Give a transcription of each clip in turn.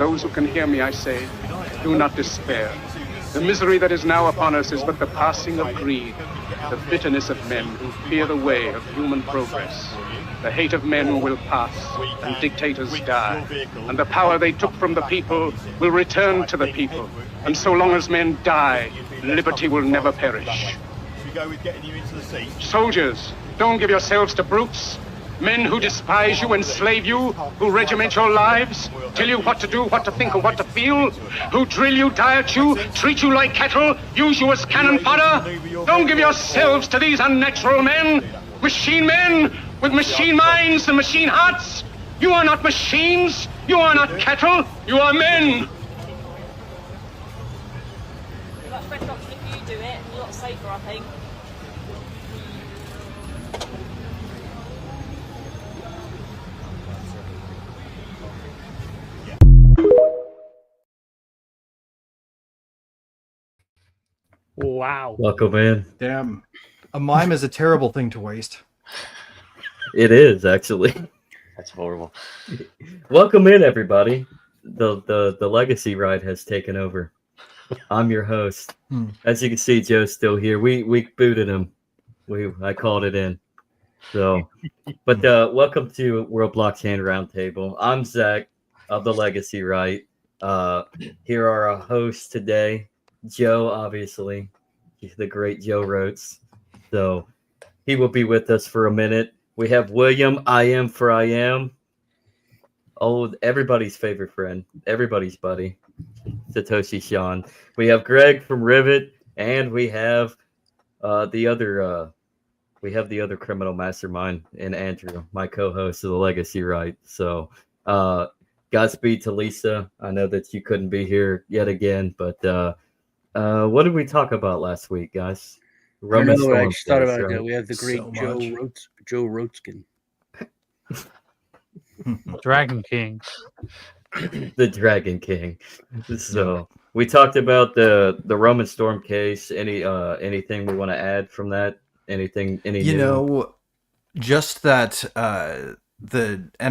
those who can hear me, I say, do not despair. The misery that is now upon us is but the passing of greed, the bitterness of men who fear the way of human progress. The hate of men will pass, and dictators die, and the power they took from the people will return to the people. And so long as men die, liberty will never perish. Soldiers, don't give yourselves to brutes. Men who despise you, enslave you, who regiment your lives, tell you what to do, what to think, and what to feel, who drill you, diet you, treat you like cattle, use you as cannon fodder. Don't give yourselves to these unnatural men, machine men with machine minds and machine hearts. You are not machines, you are not cattle, you are men. That's better option if you do it, a lot safer, I think. Wow. Welcome in. Damn. A mime is a terrible thing to waste. It is actually. That's horrible. Welcome in, everybody. The legacy ride has taken over. I'm your host. As you can see, Joe's still here. We booted him. I called it in. So, but welcome to World Blockchain Roundtable. I'm Zach of the Legacy Right. Here are our hosts today. Joe, obviously, the great Joe Rotes. So he will be with us for a minute. We have William, I am for I am. Oh, everybody's favorite friend, everybody's buddy, Satoshi Sean. We have Greg from Rivet, and we have the other criminal mastermind in Andrew, my co-host of the Legacy Right. So Godspeed to Lisa. I know that you couldn't be here yet again, but what did we talk about last week, guys? I just thought about it. We have the great So Joe Rotskin. Dragon King. The Dragon King. So we talked about the Roman Storm case. Anything we want to add from that? Anything? Just that and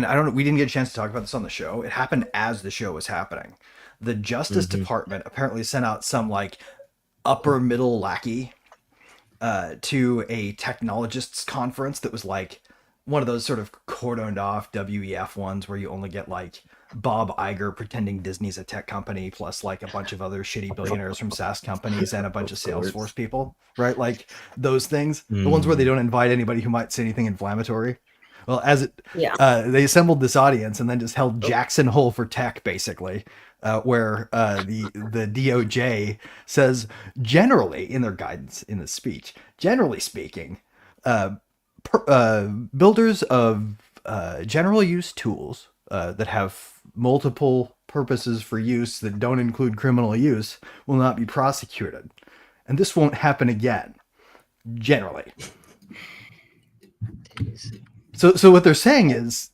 I don't know, we didn't get a chance to talk about this on the show. It happened as the show was happening. The Justice Department apparently sent out some like upper middle lackey to a technologists conference that was like one of those sort of cordoned off WEF ones where you only get like Bob Iger pretending Disney's a tech company, plus like a bunch of other shitty billionaires from SaaS companies and a bunch of Salesforce people, right? Like those things, the ones where they don't invite anybody who might say anything inflammatory. Well, they assembled this audience and then just held Jackson Hole for Tech, basically, where the DOJ says generally in their guidance in the speech, generally speaking, builders of general use tools that have multiple purposes for use that don't include criminal use will not be prosecuted. And this won't happen again, generally. So what they're saying is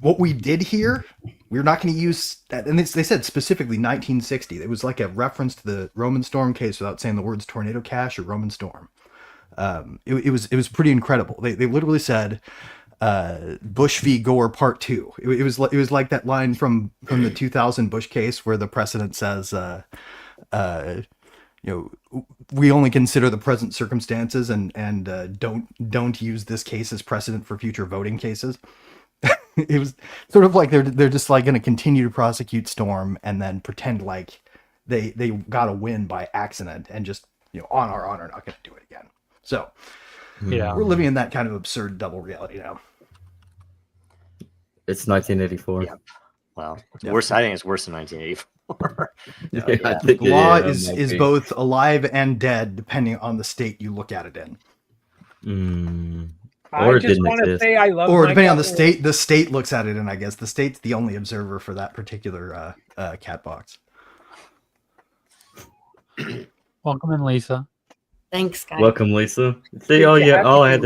what we did here, we're not going to use that. And they said specifically 1960. It was like a reference to the Roman Storm case without saying the words tornado cash or Roman Storm. It was pretty incredible. They literally said Bush v. Gore Part 2. It was like that line from the 2000 Bush case where the president says, we only consider the present circumstances and don't use this case as precedent for future voting cases. It was sort of like they're just like going to continue to prosecute Storm and then pretend like they got a win by accident and just on our honor not going to do it again. So Yeah, we're living in that kind of absurd double reality now. It's 1984. Yep. Well, Yeah. worse. I think it's worse than 1984. I think The law it is might be. both alive and dead depending on the state you look at it in. Or I it just didn't want to exist. say I love Or my depending on government. the state looks at it in, I guess. The state's the only observer for that particular cat box. welcome in, Lisa. Thanks, guys. Welcome, Lisa. See, Good to have all I you.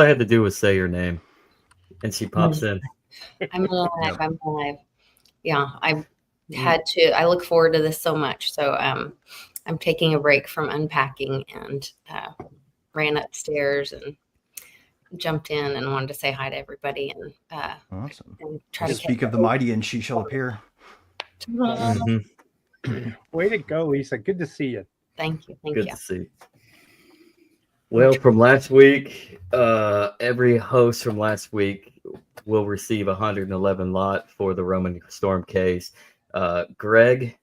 had to do was say your name, and she pops in. I'm alive. I'm alive. Yeah, I look forward to this so much. So I'm taking a break from unpacking and ran upstairs and jumped in and wanted to say hi to everybody and Awesome. and try To to speak of the mighty and she shall appear. Way to go, Lisa. Good to see you. Thank you. Thank Good you. to see. Well, from last week, every host from last week will receive 111 lot for the Roman Storm case. Greg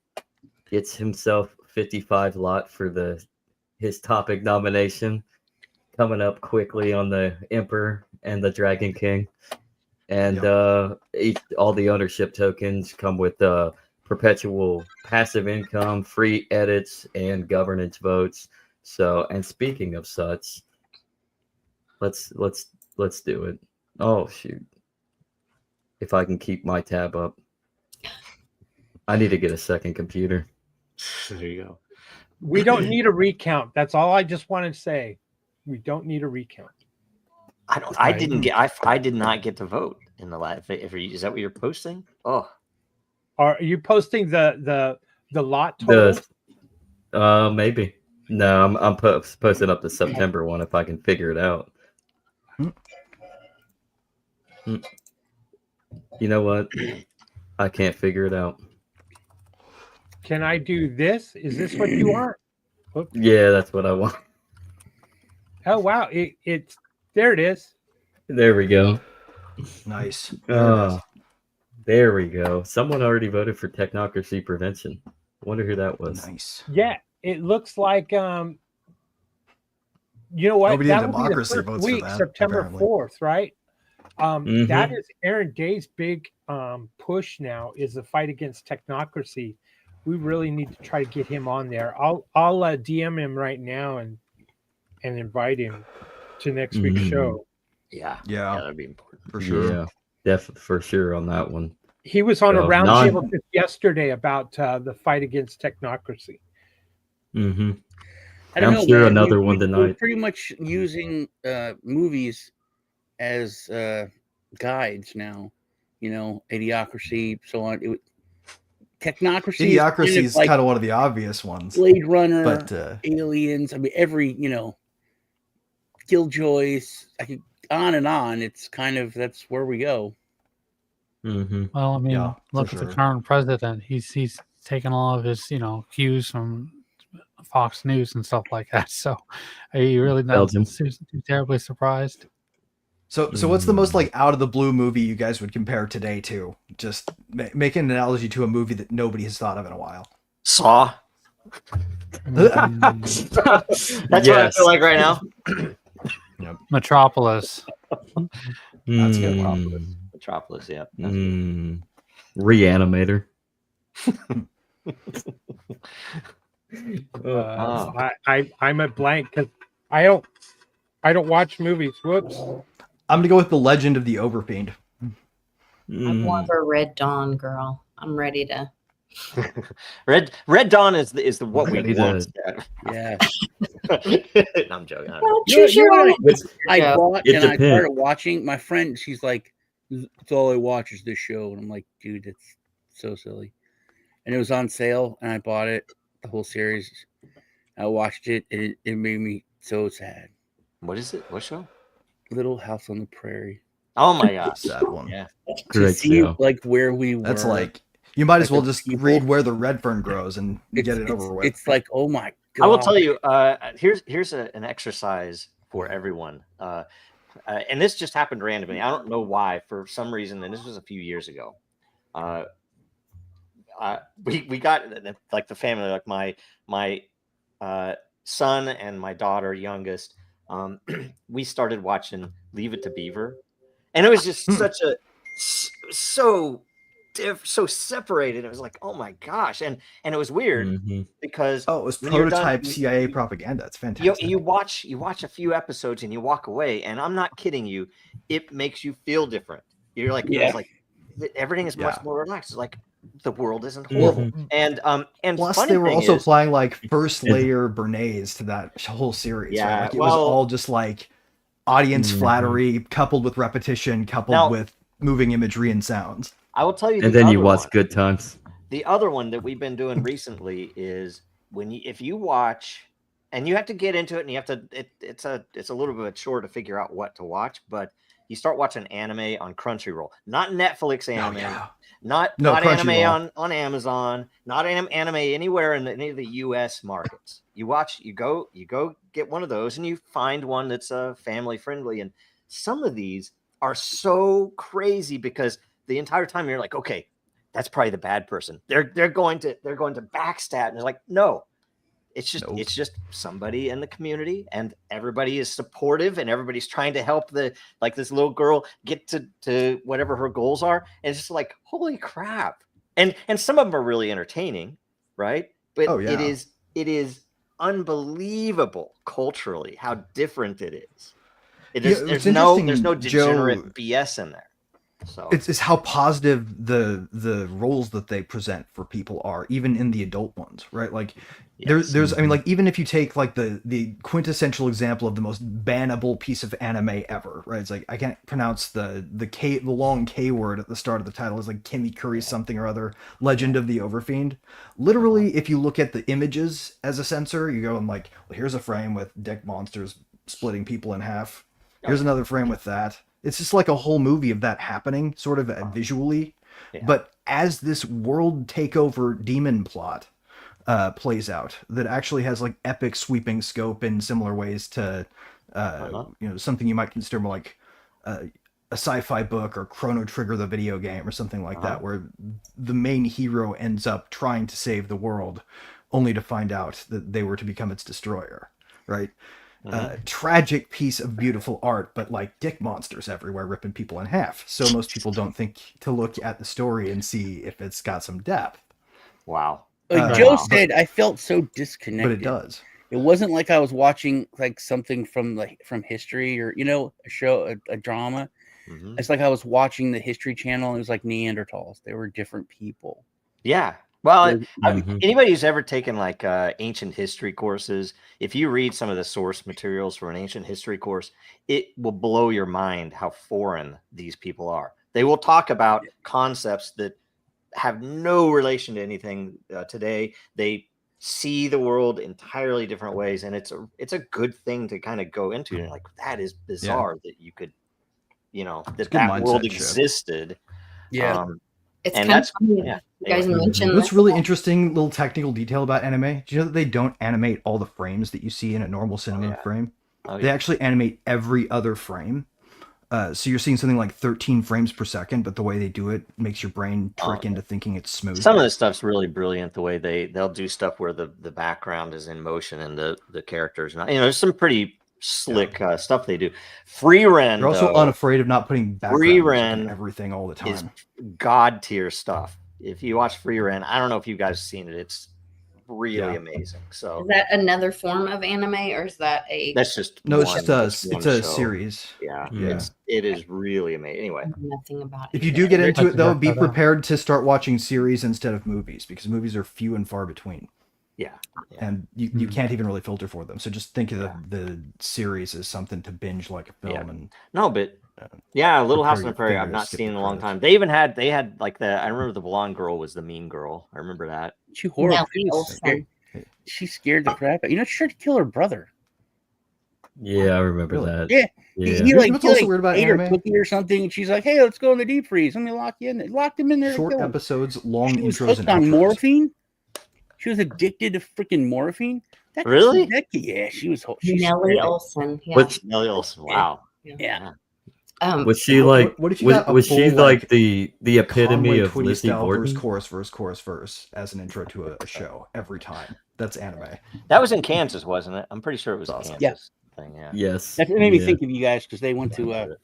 gets himself 55 lot for his topic nomination, coming up quickly on the Emperor and the Dragon King. And all the ownership tokens come with perpetual passive income, free edits, and governance votes. So, and speaking of such, let's do it. Oh shoot! If I can keep my tab up, I need to get a second computer. There you go. We don't need a recount. That's all I just want to say. We don't need a recount. I did not get to vote in the live. Is that what you're posting? Oh, Are you posting the lot total? Maybe. No, I'm posting up the September one if I can figure it out. You know what? I can't figure it out. Can I do this? Is this what you want? Oops. Yeah, that's what I want. Oh wow! It's there. It is. There we go. Nice. There we go. Someone already voted for technocracy prevention. I wonder who that was. Nice. Yeah, it looks like you know what? Nobody in That will be the democracy first votes for week, that, September apparently. 4th, right? That is Aaron Day's big push now, is the fight against technocracy. We really need to try to get him on there. I'll DM him right now and invite him to next week's show. yeah, Yeah. that'd be important For sure. Yeah, definitely for sure on that one. He was on a roundtable yesterday about the fight against technocracy. Mm-hmm. I don't I'm know, sure man. another one We're tonight. pretty much using movies as guides now. You know, Idiocracy, so on. Technocracy. Idiocracy is kind of one of the obvious ones. Blade Runner, but Aliens. I mean, every Killjoys. I could on and on. It's kind of that's where we go. Mm-hmm. Well, I mean, Yeah, look for at the sure. current president. He's taken all of his cues from Fox News and stuff like that. So he really not too terribly surprised. So what's the most like out of the blue movie you guys would compare today to? Just make an analogy to a movie that nobody has thought of in a while. Saw. That's what I feel like right now. Yep. Metropolis. That's a good one. Metropolis, yeah. Reanimator. I'm a blank because I don't watch movies. Whoops. I'm gonna go with The Legend of the Overfiend. I'm more of a Red Dawn girl. I'm ready to. Red Dawn is the what we want. Yeah. No, I'm joking. I bought and I started watching. My friend, she's like, "It's all I watch is this show," and I'm like, "Dude, it's so silly." And it was on sale, and I bought it, the whole series. I watched it, and it made me so sad. What is it? What show? Little House on the Prairie. Oh my gosh, that one. Yeah. To see like where we were. That's like you might as well just read Where the Red Fern Grows and get it over with. It's like, oh my God. I will tell you. Here's an exercise for everyone. And this just happened randomly. I don't know why. For some reason, and this was a few years ago. We got like the family, like my son and my daughter, youngest. We started watching Leave It to Beaver, and it was just such a so separated. It was like, oh my gosh, and it was weird because it was prototype CIA propaganda. It's fantastic. You watch a few episodes and you walk away, and I'm not kidding you. It makes you feel different. You're like, it's like everything is much more relaxed. It's like the world isn't horrible. And plus they were also applying like first layer Bernays to that whole series. Yeah, right? Like it was all just like audience flattery coupled with repetition, coupled with moving imagery and sounds. I will tell you. And then you watch Good Times. The other one that we've been doing recently is if you watch, and you have to get into it, and you have to. It's a little bit of a chore to figure out what to watch, but you start watching anime on Crunchyroll, not Netflix anime, yeah. not anime on Amazon, not anime anywhere in any of the US markets. You go get one of those and you find one that's family friendly. And some of these are so crazy because the entire time you're like, okay, that's probably the bad person. They're going to backstab. And it's like, no, it's just somebody in the community, and everybody is supportive, and everybody's trying to help this little girl get to whatever her goals are. And it's just like, holy crap. And some of them are really entertaining, right? But it is unbelievable culturally how different it is. There's no degenerate BS in there. So it's how positive the roles that they present for people are, even in the adult ones, right? Like there's I mean, like, even if you take like the quintessential example of the most bannable piece of anime ever, right? It's like, I can't pronounce the long K word at the start of the title. Is like Kimikuri something or other, Legend of the Overfiend. Literally, if you look at the images as a censor, you go and like, well, here's a frame with dick monsters splitting people in half. Here's another frame with that. It's just like a whole movie of that happening, sort of visually. Yeah. But as this world takeover demon plot plays out, that actually has like epic sweeping scope in similar ways to, something you might consider more like a sci-fi book or Chrono Trigger, the video game, or something like that, where the main hero ends up trying to save the world, only to find out that they were to become its destroyer, right? Tragic piece of beautiful art, but like dick monsters everywhere ripping people in half. So most people don't think to look at the story and see if it's got some depth. Wow. Joe said, I felt so disconnected. But it does. It wasn't like I was watching like something from history or, a show, a drama. It's like I was watching the History Channel, and it was like Neanderthals. They were different people. Yeah. Well, anybody who's ever taken like ancient history courses, if you read some of the source materials for an ancient history course, it will blow your mind how foreign these people are. They will talk about concepts that have no relation to anything today. They see the world entirely different ways, and it's a good thing to kind of go into. You're like, that is bizarre that you could, that world existed. Yeah. It's kind of funny. You guys mentioned what's really interesting little technical detail about anime. Do you know that they don't animate all the frames that you see in a normal cinema frame? They actually animate every other frame. So you're seeing something like 13 frames per second, but the way they do it makes your brain trick into thinking it's smooth. Some of this stuff's really brilliant. The way they'll do stuff where the background is in motion and the characters not. There's some pretty slick stuff they do. Free Ren. They're also unafraid of not putting background on everything all the time. Is god tier stuff. If you watch Free Ren, I don't know if you guys have seen it. It's really amazing. So is that another form of anime, or is that that's just it's a series. Yeah. It is really amazing. Anyway, nothing about it. If you do get into it though, be prepared to start watching series instead of movies, because movies are few and far between. Yeah. And you can't even really filter for them. So just think of the series as something to binge like a film. And Little House on the Prairie I've not seen in a long time. They had like I remember the blonde girl was the mean girl. I remember that. She horrible. She scared the crap out. She tried to kill her brother. Yeah, I remember that. Yeah. He also weird about ate her anime? cookie or something, and she's like, "Hey, let's go in the deep freeze. Let me lock you in there." Locked him in there. Short episodes, long she was intros, hooked and on outros. morphine. She was addicted to freaking morphine. Really? Yeah, she was. Nellie Olson. Yeah. What's Nellie Olson? Wow. Yeah. Was she like? What if you got was she full, like the epitome Conway of Twitty Lizzie style Borden? verse as an intro to a show every time? That's anime. That was in Kansas, wasn't it? I'm pretty sure it was Awesome. Kansas. Thing, yeah. Yes. That made me think of you guys, because they went to.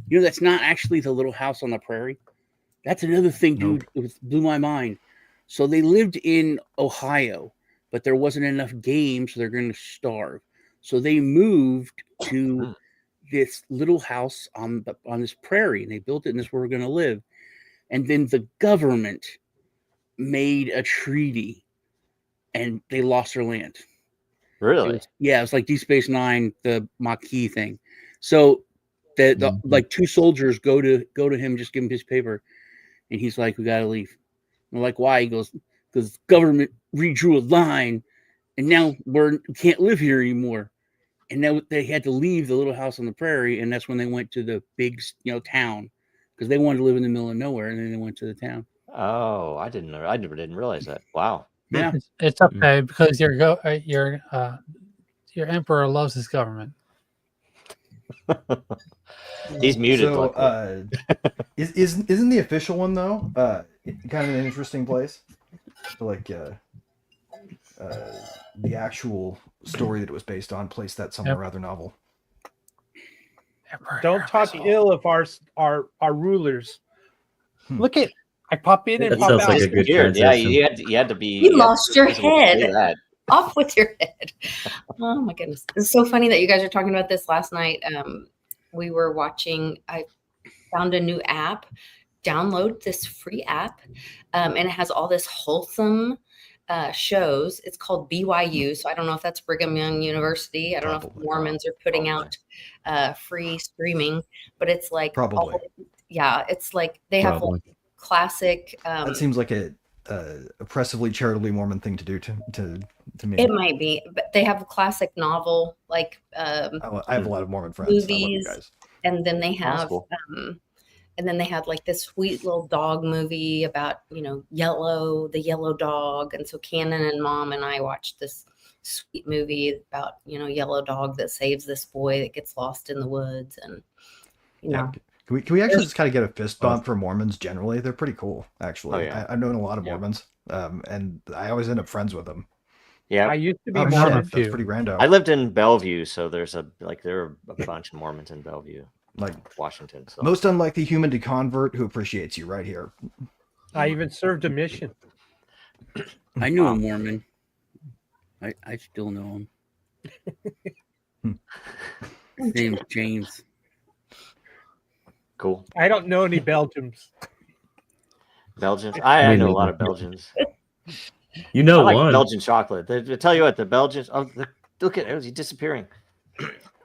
That's not actually the Little House on the Prairie. That's another thing, dude. It blew my mind. So they lived in Ohio, but there wasn't enough game, so they're going to starve. So they moved to this little house on this prairie, and they built it, and this is where we're going to live. And then the government made a treaty, and they lost their land. Really? It was like Deep Space Nine, the Maquis thing. So the like two soldiers go to him, just give him his paper, and he's like, "We got to leave." And they're like, "Why?" He goes, "Because government redrew a line, and now we can't live here anymore." and then they had to leave the little house on the prairie, and that's when they went to the big, town, because they wanted to live in the middle of nowhere, and then they went to the town. Oh, I didn't know. I never didn't realize that. Wow. Yeah, It's okay because your emperor loves his government. He's muted. So, isn't the official one though kind of an interesting place? So, like, the actual story that it was based on placed that somewhere rather novel. Don't talk ill of our rulers. Look at I pop in and That pop sounds out. like a good Weird. Yeah, transition. you had to be. You lost your head. That. Off with your head. Oh my goodness. It's so funny that you guys are talking about this last night. We were watching, I found a new app. Download this free app, and it has all this wholesome shows. It's called BYU. So I don't know if that's Brigham Young University. I don't know if Mormons are putting out free streaming, but it's like Probably. It's like they have like classic. That seems like a oppressively charitably Mormon thing to do to me. It might be, but they have a classic novel like I have a lot of Mormon friends. movies, I love you guys. and then they have cool. and then they had like this sweet little dog movie about the yellow dog, and so Cannon and Mom and I watched this sweet movie about yellow dog that saves this boy that gets lost in the woods, and Can we actually just kind of get a fist bump for Mormons generally? They're pretty cool, actually. Oh, yeah. I've known a lot of Mormons, and I always end up friends with them. Yeah, I used to be Oh, Mormon shit, that's too. pretty rando. I lived in Bellevue, so there are a bunch of Mormons in Bellevue, like Washington. So. most unlikely human to convert who appreciates you right here. I even served a mission. I knew a Mormon. I still know him. His name's James. Cool. I don't know any Belgians. Belgians. I know a lot of Belgians. You know I like one. Belgian chocolate. They tell you what, the Belgians. Oh, look at it. He's disappearing.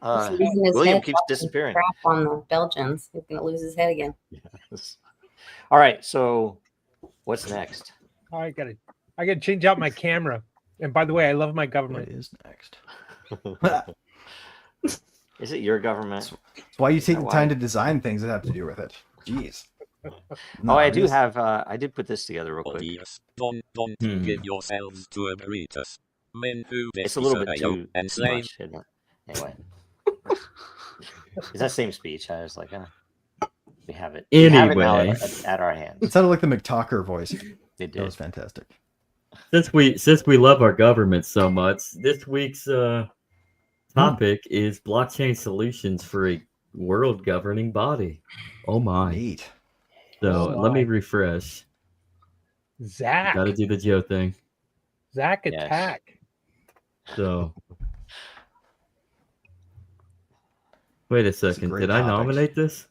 losing his William head keeps talking disappearing. crap on the Belgians. He's gonna lose his head again. Yes. All right. So, what's next? I gotta change out my camera. And by the way, I love my What government. is next? Is it your government? That's why you take the Why? time to design things that have to do with it. Jeez. Oh, I do have. I did put this together real quick. Audience, don't give yourselves to emeritus. Men who It's a little bit disobey too and slave. much, isn't it? Anyway, it's that same speech. I was like, we have it. We have it now Anyway. at our hands. It sounded like the McTalker voice. It That did. was fantastic. Since we love our government so much, this week's topic is blockchain solutions for a world governing body. Oh my! Neat. So Oh let me my. refresh. Zach. Got to do the Joe thing. Zach Yes. attack. So wait a a second. great Did I topic. nominate this?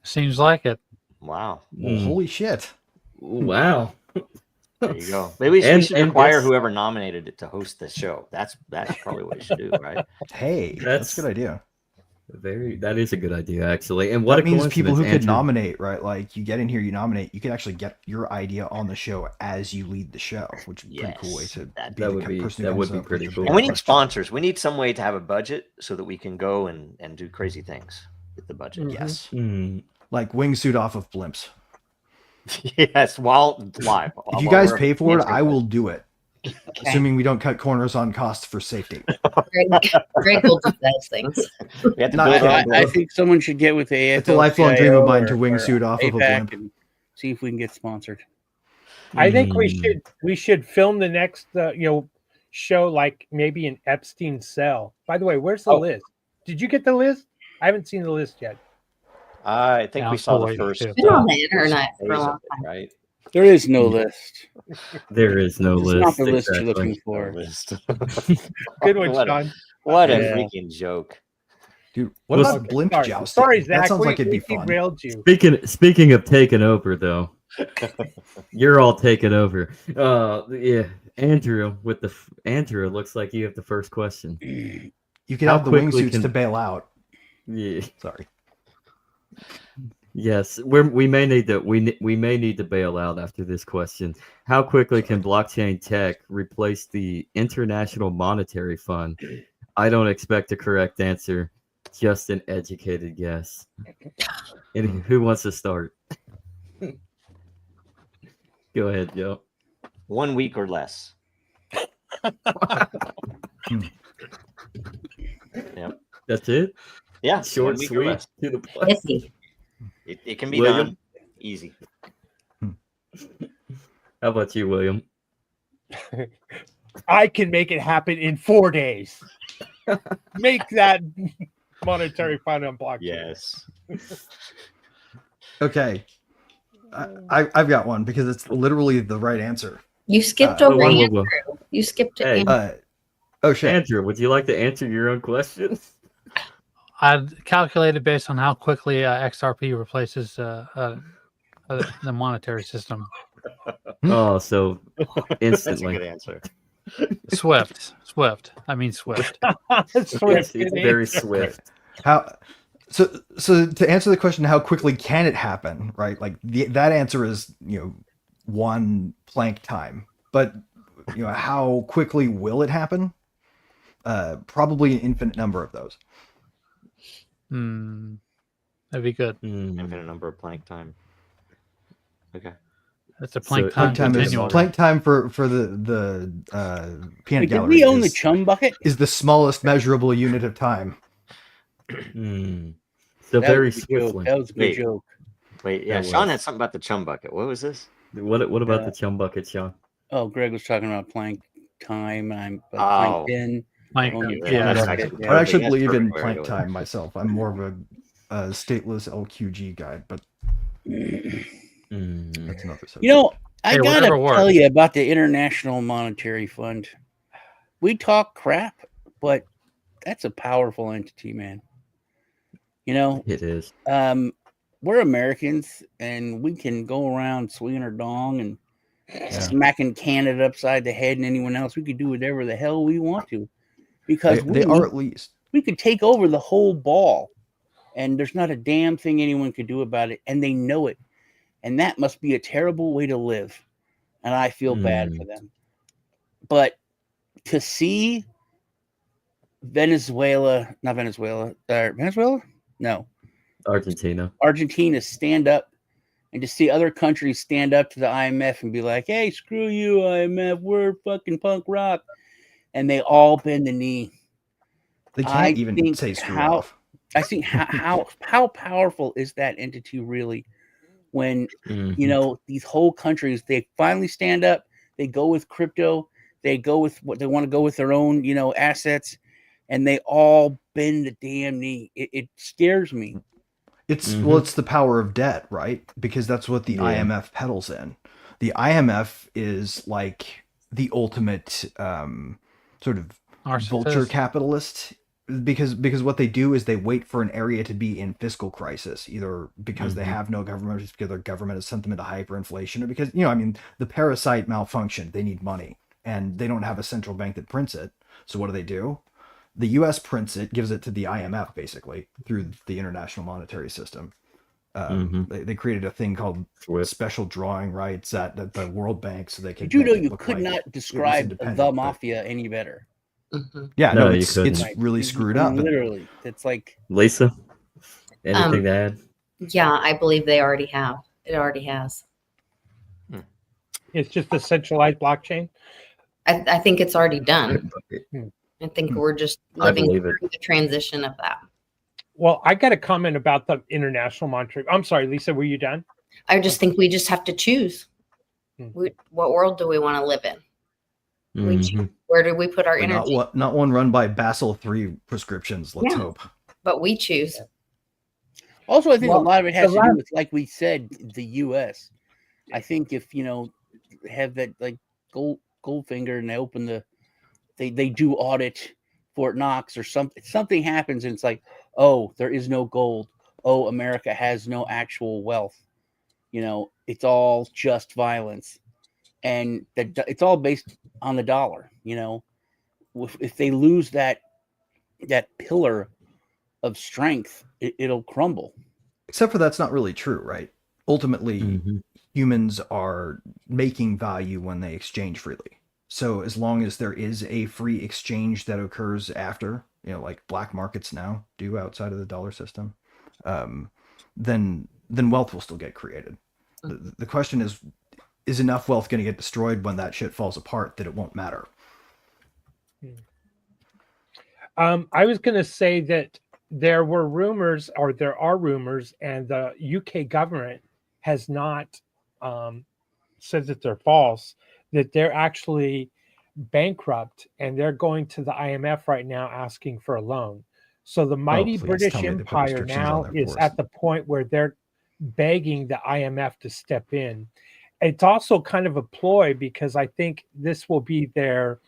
Seems like it. Wow. Well, holy shit. Wow. There you go. Maybe we And- should and require this- whoever nominated it to host the show. That's probably what you should do, right? Hey, that's a good idea. That is a good idea, actually. And what That a means people who coincidence, could Andrew. nominate, right? Like you get in here, you nominate, you can actually get your idea on the show as you lead the show, which is a pretty cool way Yes, to that be that the would kind of be- person that who would comes be up with pretty the cool. big And we need question. sponsors. We need some way to have a budget so that we can go and do crazy things with the budget. Yes. Hmm. Like wingsuit off of blimps. Yes, while live. If you guys pay for it, I will do it. Okay. Assuming we don't cut corners on costs for safety. Greg will do those things. We have to Not build yet. our I envelope. think someone should get with the AFL. It's a lifelong dream of mine to wingsuit off of a blimp. and see if we can get sponsored. I think Hmm. we should film the next show like maybe in Epstein's cell. By the way, where's the list? Did you get the list? I haven't seen the list yet. I think Yeah, we I'm saw still the waiting, first. too. Been on the first internet for a phase of long it, time. right? There is no list. There is no It's list. not the list you're exactly. looking for. List. Good one, What a- Sean. What a Yeah. freaking joke. Dude, what Well, about blimp Sorry, jousting? sorry, Zach. That sounds we, like it'd be we fun. derailed you. Speaking of taking over, though, you're all taking over. Yeah, Andrew Andrew. It looks like you have the first question. You can How have the quickly wingsuits can- to bail out. Yeah. Sorry. Yes, we may need to bail out after this question. How quickly can blockchain tech replace the International Monetary Fund? I don't expect a correct answer, just an educated guess. And who wants to start? Go ahead, Joe. 1 week or less. Yep. That's it? Yeah. Short, 1 week or sweet, less. to the point. It can be William? done. Easy. How about you, William? I can make it happen in 4 days. Make that monetary fund on blockchain. Yes. Okay. I've got one because it's literally the right answer. You skipped over whoa, whoa, Andrew. whoa. You skipped Hey. Andrew. Oh shit. Andrew, would you like to answer your own question? I'd calculated based on how quickly XRP replaces the monetary system. Oh, so That's a instantly. good answer. Swift. I mean Swift. It's very swift. So to answer the question, how quickly can it happen? Right, like that answer is 1 Planck time, but how quickly will it happen? Probably an infinite number of those. That'd be good. Infinite number of Planck time. Okay. That's a Planck Planck time for the peanut gallery. Did we own the chum bucket? Is the smallest measurable unit of time. So That very was a good joke. swiftly. That was a good joke. Wait, yeah, Sean had something about the chum bucket. What was this? What about the chum bucket, Sean? Oh, Greg was talking about Planck time. I'm Oh. Planck I actually believe in Planck time myself. I'm more of a stateless LQG guy, but that's another subject. I gotta tell you about the International Monetary Fund. We talk crap, but that's a powerful entity, man. It is. We're Americans, and we can go around swinging our dong and smacking Canada upside the head and anyone else. We could do whatever the hell we want to, because they are at least. We could take over the whole ball, and there's not a damn thing anyone could do about it, and they know it. And that must be a terrible way to live. And I feel bad for them. But to see Venezuela? No. Argentina stand up, and to see other countries stand up to the IMF and be like, hey, screw you, IMF, we're fucking punk rock. And they all bend the knee. They can't even say screw off. I think how powerful is that entity really? When these whole countries, they finally stand up, they go with crypto, they go with what they want to go with their own assets, and they all bend the damn knee. It scares me. It's the power of debt, right? Because that's what the IMF peddles in. The IMF is like the ultimate sort of vulture capitalist. Because what they do is they wait for an area to be in fiscal crisis, either because they have no government, just because their government has sent them into hyperinflation, or because the parasite malfunctioned. They need money, and they don't have a central bank that prints it. So what do? The U.S. prints it, gives it to the IMF basically through the International Monetary System. They created a thing called special drawing rights at the World Bank, so they could. You could not describe the mafia any better. Yeah, no, it's really screwed up. Literally, it's like Lisa. Anything to add? Yeah, I believe they already have. It already has. It's just a centralized blockchain. I think it's already done. I think we're just living through the transition of that. Well, I got a comment about the International Monetary. I'm sorry, Lisa, were you done? I just think we just have to choose. What world do we want to live in? Where do we put our energy? Not one run by Basel III prescriptions. Let's hope. But we choose. Also, I think a lot of it has to do with, like we said, the U.S. I think if have that like Goldfinger and they open they do audit Fort Knox or something happens and it's like, oh, there is no gold. Oh, America has no actual wealth. It's all just violence. And it's all based on the dollar, If they lose that pillar of strength, it'll crumble. Except for that's not really true, right? Ultimately, humans are making value when they exchange freely. So as long as there is a free exchange that occurs after, like black markets now do outside of the dollar system, then wealth will still get created. The question is enough wealth going to get destroyed when that shit falls apart that it won't matter? I was going to say that there were rumors, or there are rumors, and the UK government has not said that they're false, that they're actually bankrupt and they're going to the IMF right now asking for a loan. So the mighty British Empire now is at the point where they're begging the IMF to step in. It's also kind of a ploy because I think this will be their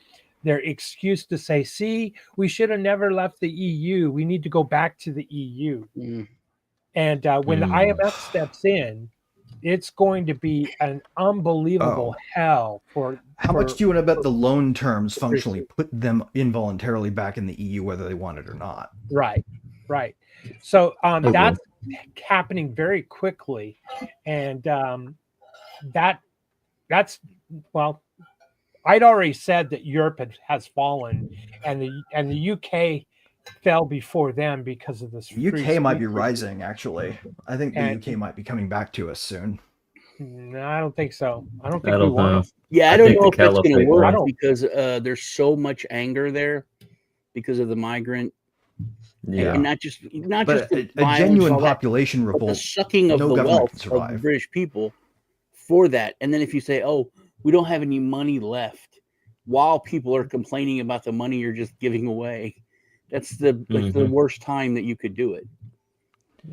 excuse to say, see, we should have never left the EU. We need to go back to the EU. And when the IMF steps in, it's going to be an unbelievable hell for... How much do you want to bet the loan terms functionally put them involuntarily back in the EU, whether they want it or not? Right. So that's happening very quickly. And that's, well, I'd already said that Europe has fallen, and the UK fell before them because of this. The UK might be rising, actually. I think the UK might be coming back to us soon. No, I don't think so. I don't think we want to. Yeah, I don't know if that's going to work because there's so much anger there because of the migrant. Yeah, and not just a genuine population revolt, the sucking of the wealth of the British people for that. And then if you say, "Oh, we don't have any money left," while people are complaining about the money you're just giving away, that's the worst time that you could do it.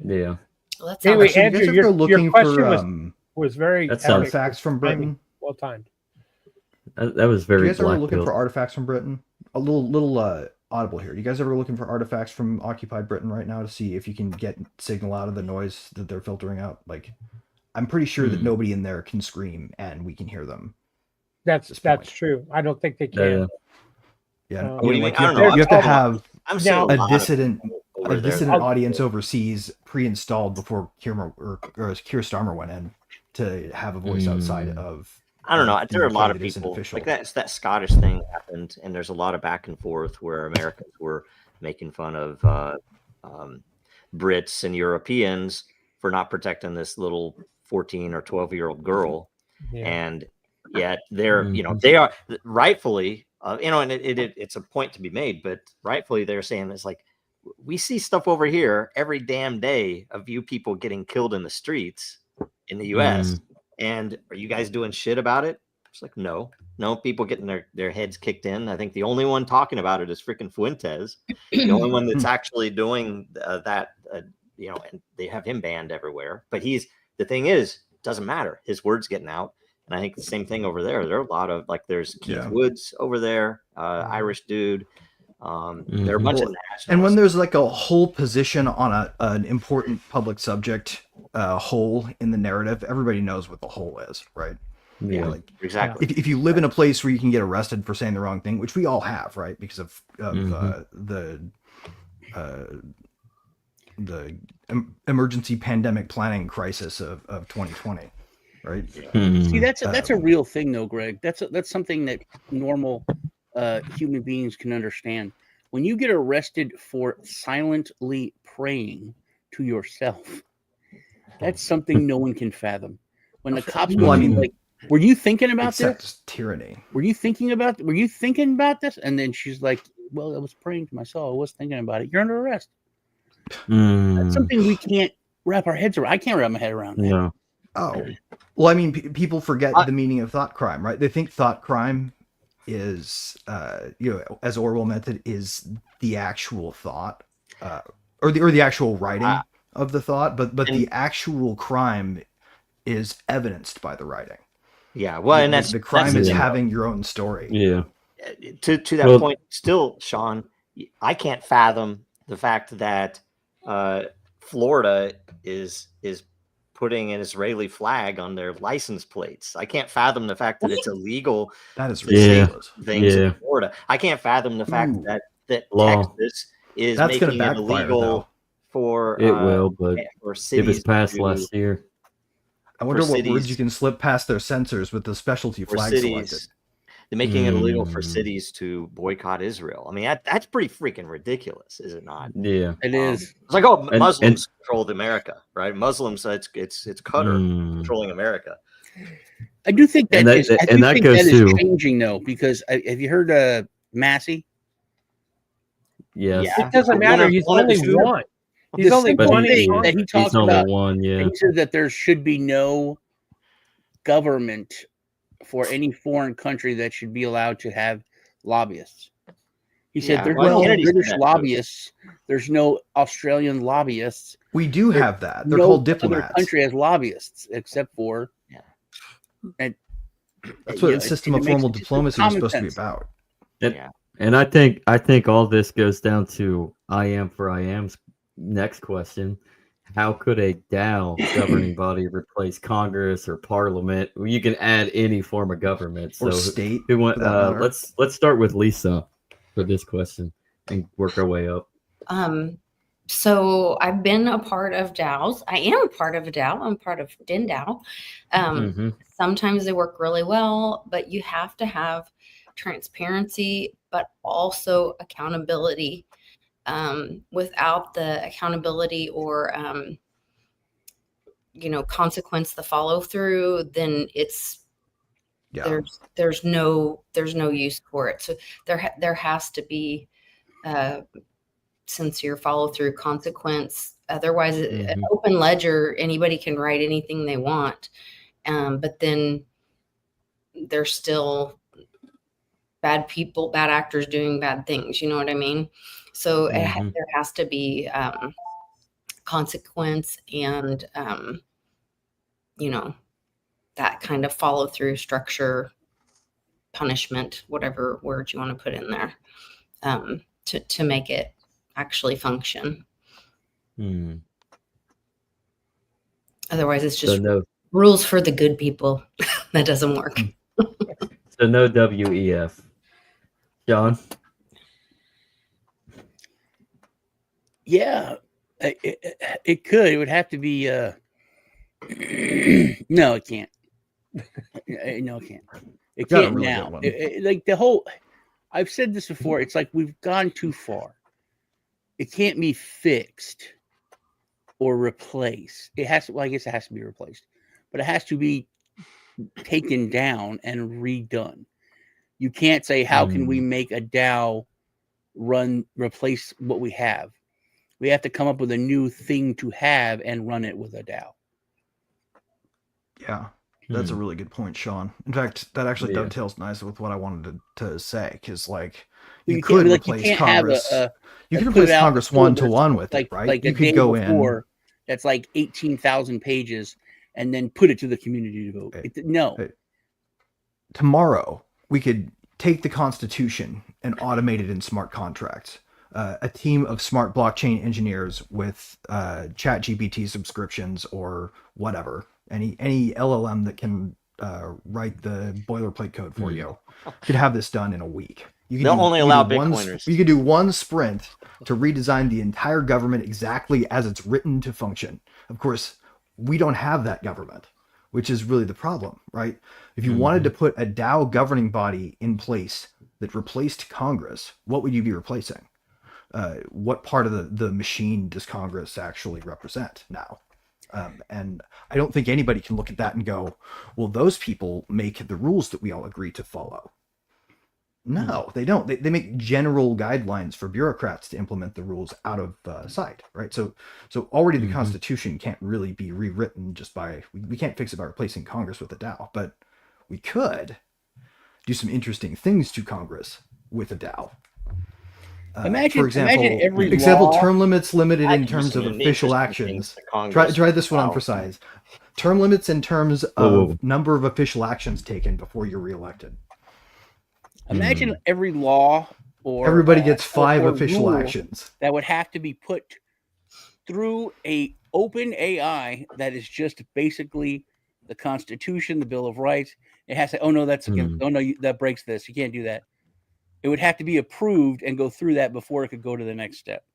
Yeah. Well, that's anyway, Andrew, your question was very artifacts from Britain. Well timed. That was very. Do you guys ever looking for artifacts from Britain? A little audible here. You guys ever looking for artifacts from occupied Britain right now to see if you can get signal out of the noise that they're filtering out? Like, I'm pretty sure that nobody in there can scream and we can hear them. That's true. I don't think they can. Yeah. You have to have a dissident audience overseas pre-installed before Keir Starmer went in to have a voice outside of. I don't know. There are a lot of people like that Scottish thing happened, and there's a lot of back and forth where Americans were making fun of Brits and Europeans for not protecting this little 14 or 12-year-old girl, and yet they're they are rightfully and it's a point to be made, but rightfully they're saying it's like we see stuff over here every damn day of you people getting killed in the streets in the U.S. And are you guys doing shit about it? It's like, no, people getting their heads kicked in. I think the only one talking about it is freaking Fuentes. The only one that's actually doing that, and they have him banned everywhere. But the thing is, it doesn't matter. His word's getting out. And I think the same thing over there. There are a lot of, there's Keith Woods over there, Irish dude. There are a bunch of nationalists. And when there's like a whole position on an important public subject, hole in the narrative, everybody knows what the hole is, right? Yeah, exactly. If you live in a place where you can get arrested for saying the wrong thing, which we all have, right, because of the emergency pandemic planning crisis of 2020, right? See, that's a real thing, though, Greg. That's something that normal human beings can understand. When you get arrested for silently praying to yourself, that's something no one can fathom. When the cops go, like, "Were you thinking about this? Tyranny. Were you thinking about this?" And then she's like, "Well, I was praying to myself. I was thinking about it. You're under arrest." That's something we can't wrap our heads around. I can't wrap my head around that. No. Oh, well, I mean, people forget the meaning of thought crime, right? They think thought crime is, as Orwell meant it, is the actual thought, or the actual writing of the thought, but the actual crime is evidenced by the writing. Yeah, well, and the crime is having your own story. Yeah. To that point, still, Sean, I can't fathom the fact that Florida is putting an Israeli flag on their license plates. I can't fathom the fact that it's illegal. That is ridiculous. Things in Florida. I can't fathom the fact that Texas is making it illegal for cities. It was passed last year. I wonder what words you can slip past their censors with the specialty flag selected. They're making it illegal for cities to boycott Israel. I mean, that's pretty freaking ridiculous, is it not? Yeah, it is. It's like, oh, Muslims controlled America, right? Muslims, it's Qatar controlling America. I do think that that is changing though, because have you heard Massey? Yes. It doesn't matter. He's only one. He's only one that he talks about. Yeah. He said that there should be no government for any foreign country that should be allowed to have lobbyists. He said there's no British lobbyists. There's no Australian lobbyists. We do have that. They're called diplomats. Other country has lobbyists, except for and that's what a system of formal diplomacy is supposed to be about. And I think all this goes down to I am's next question. How could a DAO governing body replace Congress or Parliament? You can add any form of government. Or state. Let's start with Lisa for this question and work our way up. So I've been a part of DAOs. I am a part of a DAO. I'm part of Den.Social. Sometimes they work really well, but you have to have transparency, but also accountability. Without the accountability or consequence, the follow through, then it's there's no use for it. So there has to be sincere follow through, consequence. Otherwise, an open ledger, anybody can write anything they want, but then there's still bad people, bad actors doing bad things. You know what I mean? So there has to be consequence and, that kind of follow through, structure, punishment, whatever words you want to put in there, to make it actually function. Otherwise, it's just rules for the good people. That doesn't work. So no WEF. John? Yeah, it could. It would have to be. No, it can't. No, it can't. It can't really now. Like the whole. I've said this before. It's like we've gone too far. It can't be fixed or replaced. It has to. Well, I guess it has to be replaced, but it has to be taken down and redone. You can't say, "How can we make a DAO replace what we have?" We have to come up with a new thing to have and run it with a DAO. Yeah, that's a really good point, Sean. In fact, that actually dovetails nicely with what I wanted to say, because you could replace Congress. You could replace Congress one-to-one with it, right? Like you could go in. That's like 18,000 pages, and then put it to the community to vote. Tomorrow, we could take the Constitution and automate it in smart contracts. A team of smart blockchain engineers with ChatGPT subscriptions or whatever, any LLM that can write the boilerplate code for you, could have this done in a week. They'll only allow Bitcoiners. You could do one sprint to redesign the entire government exactly as it's written to function. Of course, we don't have that government, which is really the problem, right? If you wanted to put a DAO governing body in place that replaced Congress, what would you be replacing? What part of the machine does Congress actually represent now? And I don't think anybody can look at that and go, well, those people make the rules that we all agree to follow. No, they don't. They make general guidelines for bureaucrats to implement the rules out of sight, right? So already the Constitution can't really be rewritten just by, we can't fix it by replacing Congress with a DAO, but we could do some interesting things to Congress with a DAO. For example, term limits limited in terms of official actions. Try this one on for size. Term limits in terms of number of official actions taken before you're reelected. Imagine every law or everybody gets 5 official actions that would have to be put through a open AI that is just basically the Constitution, the Bill of Rights. It has to. Oh no, that's against. Oh no, that breaks this. You can't do that. It would have to be approved and go through that before it could go to the next step.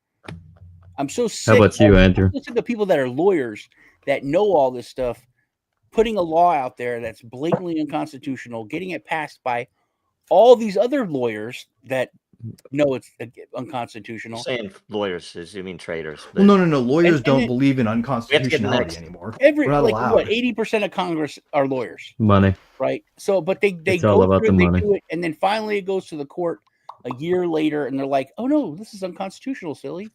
I'm so sick. How about you, Andrew? I'm sick of people that are lawyers that know all this stuff, putting a law out there that's blatantly unconstitutional, getting it passed by all these other lawyers that know it's unconstitutional. You're saying lawyers, you mean traders? Well, no. Lawyers don't believe in unconstitutionality anymore. Every We're not like allowed. what 80% of Congress are lawyers. Money. Right. So, but they It's go all about through the it, money. they do it, and then finally it goes to the court a year later, and they're like, "Oh no, this is unconstitutional, silly.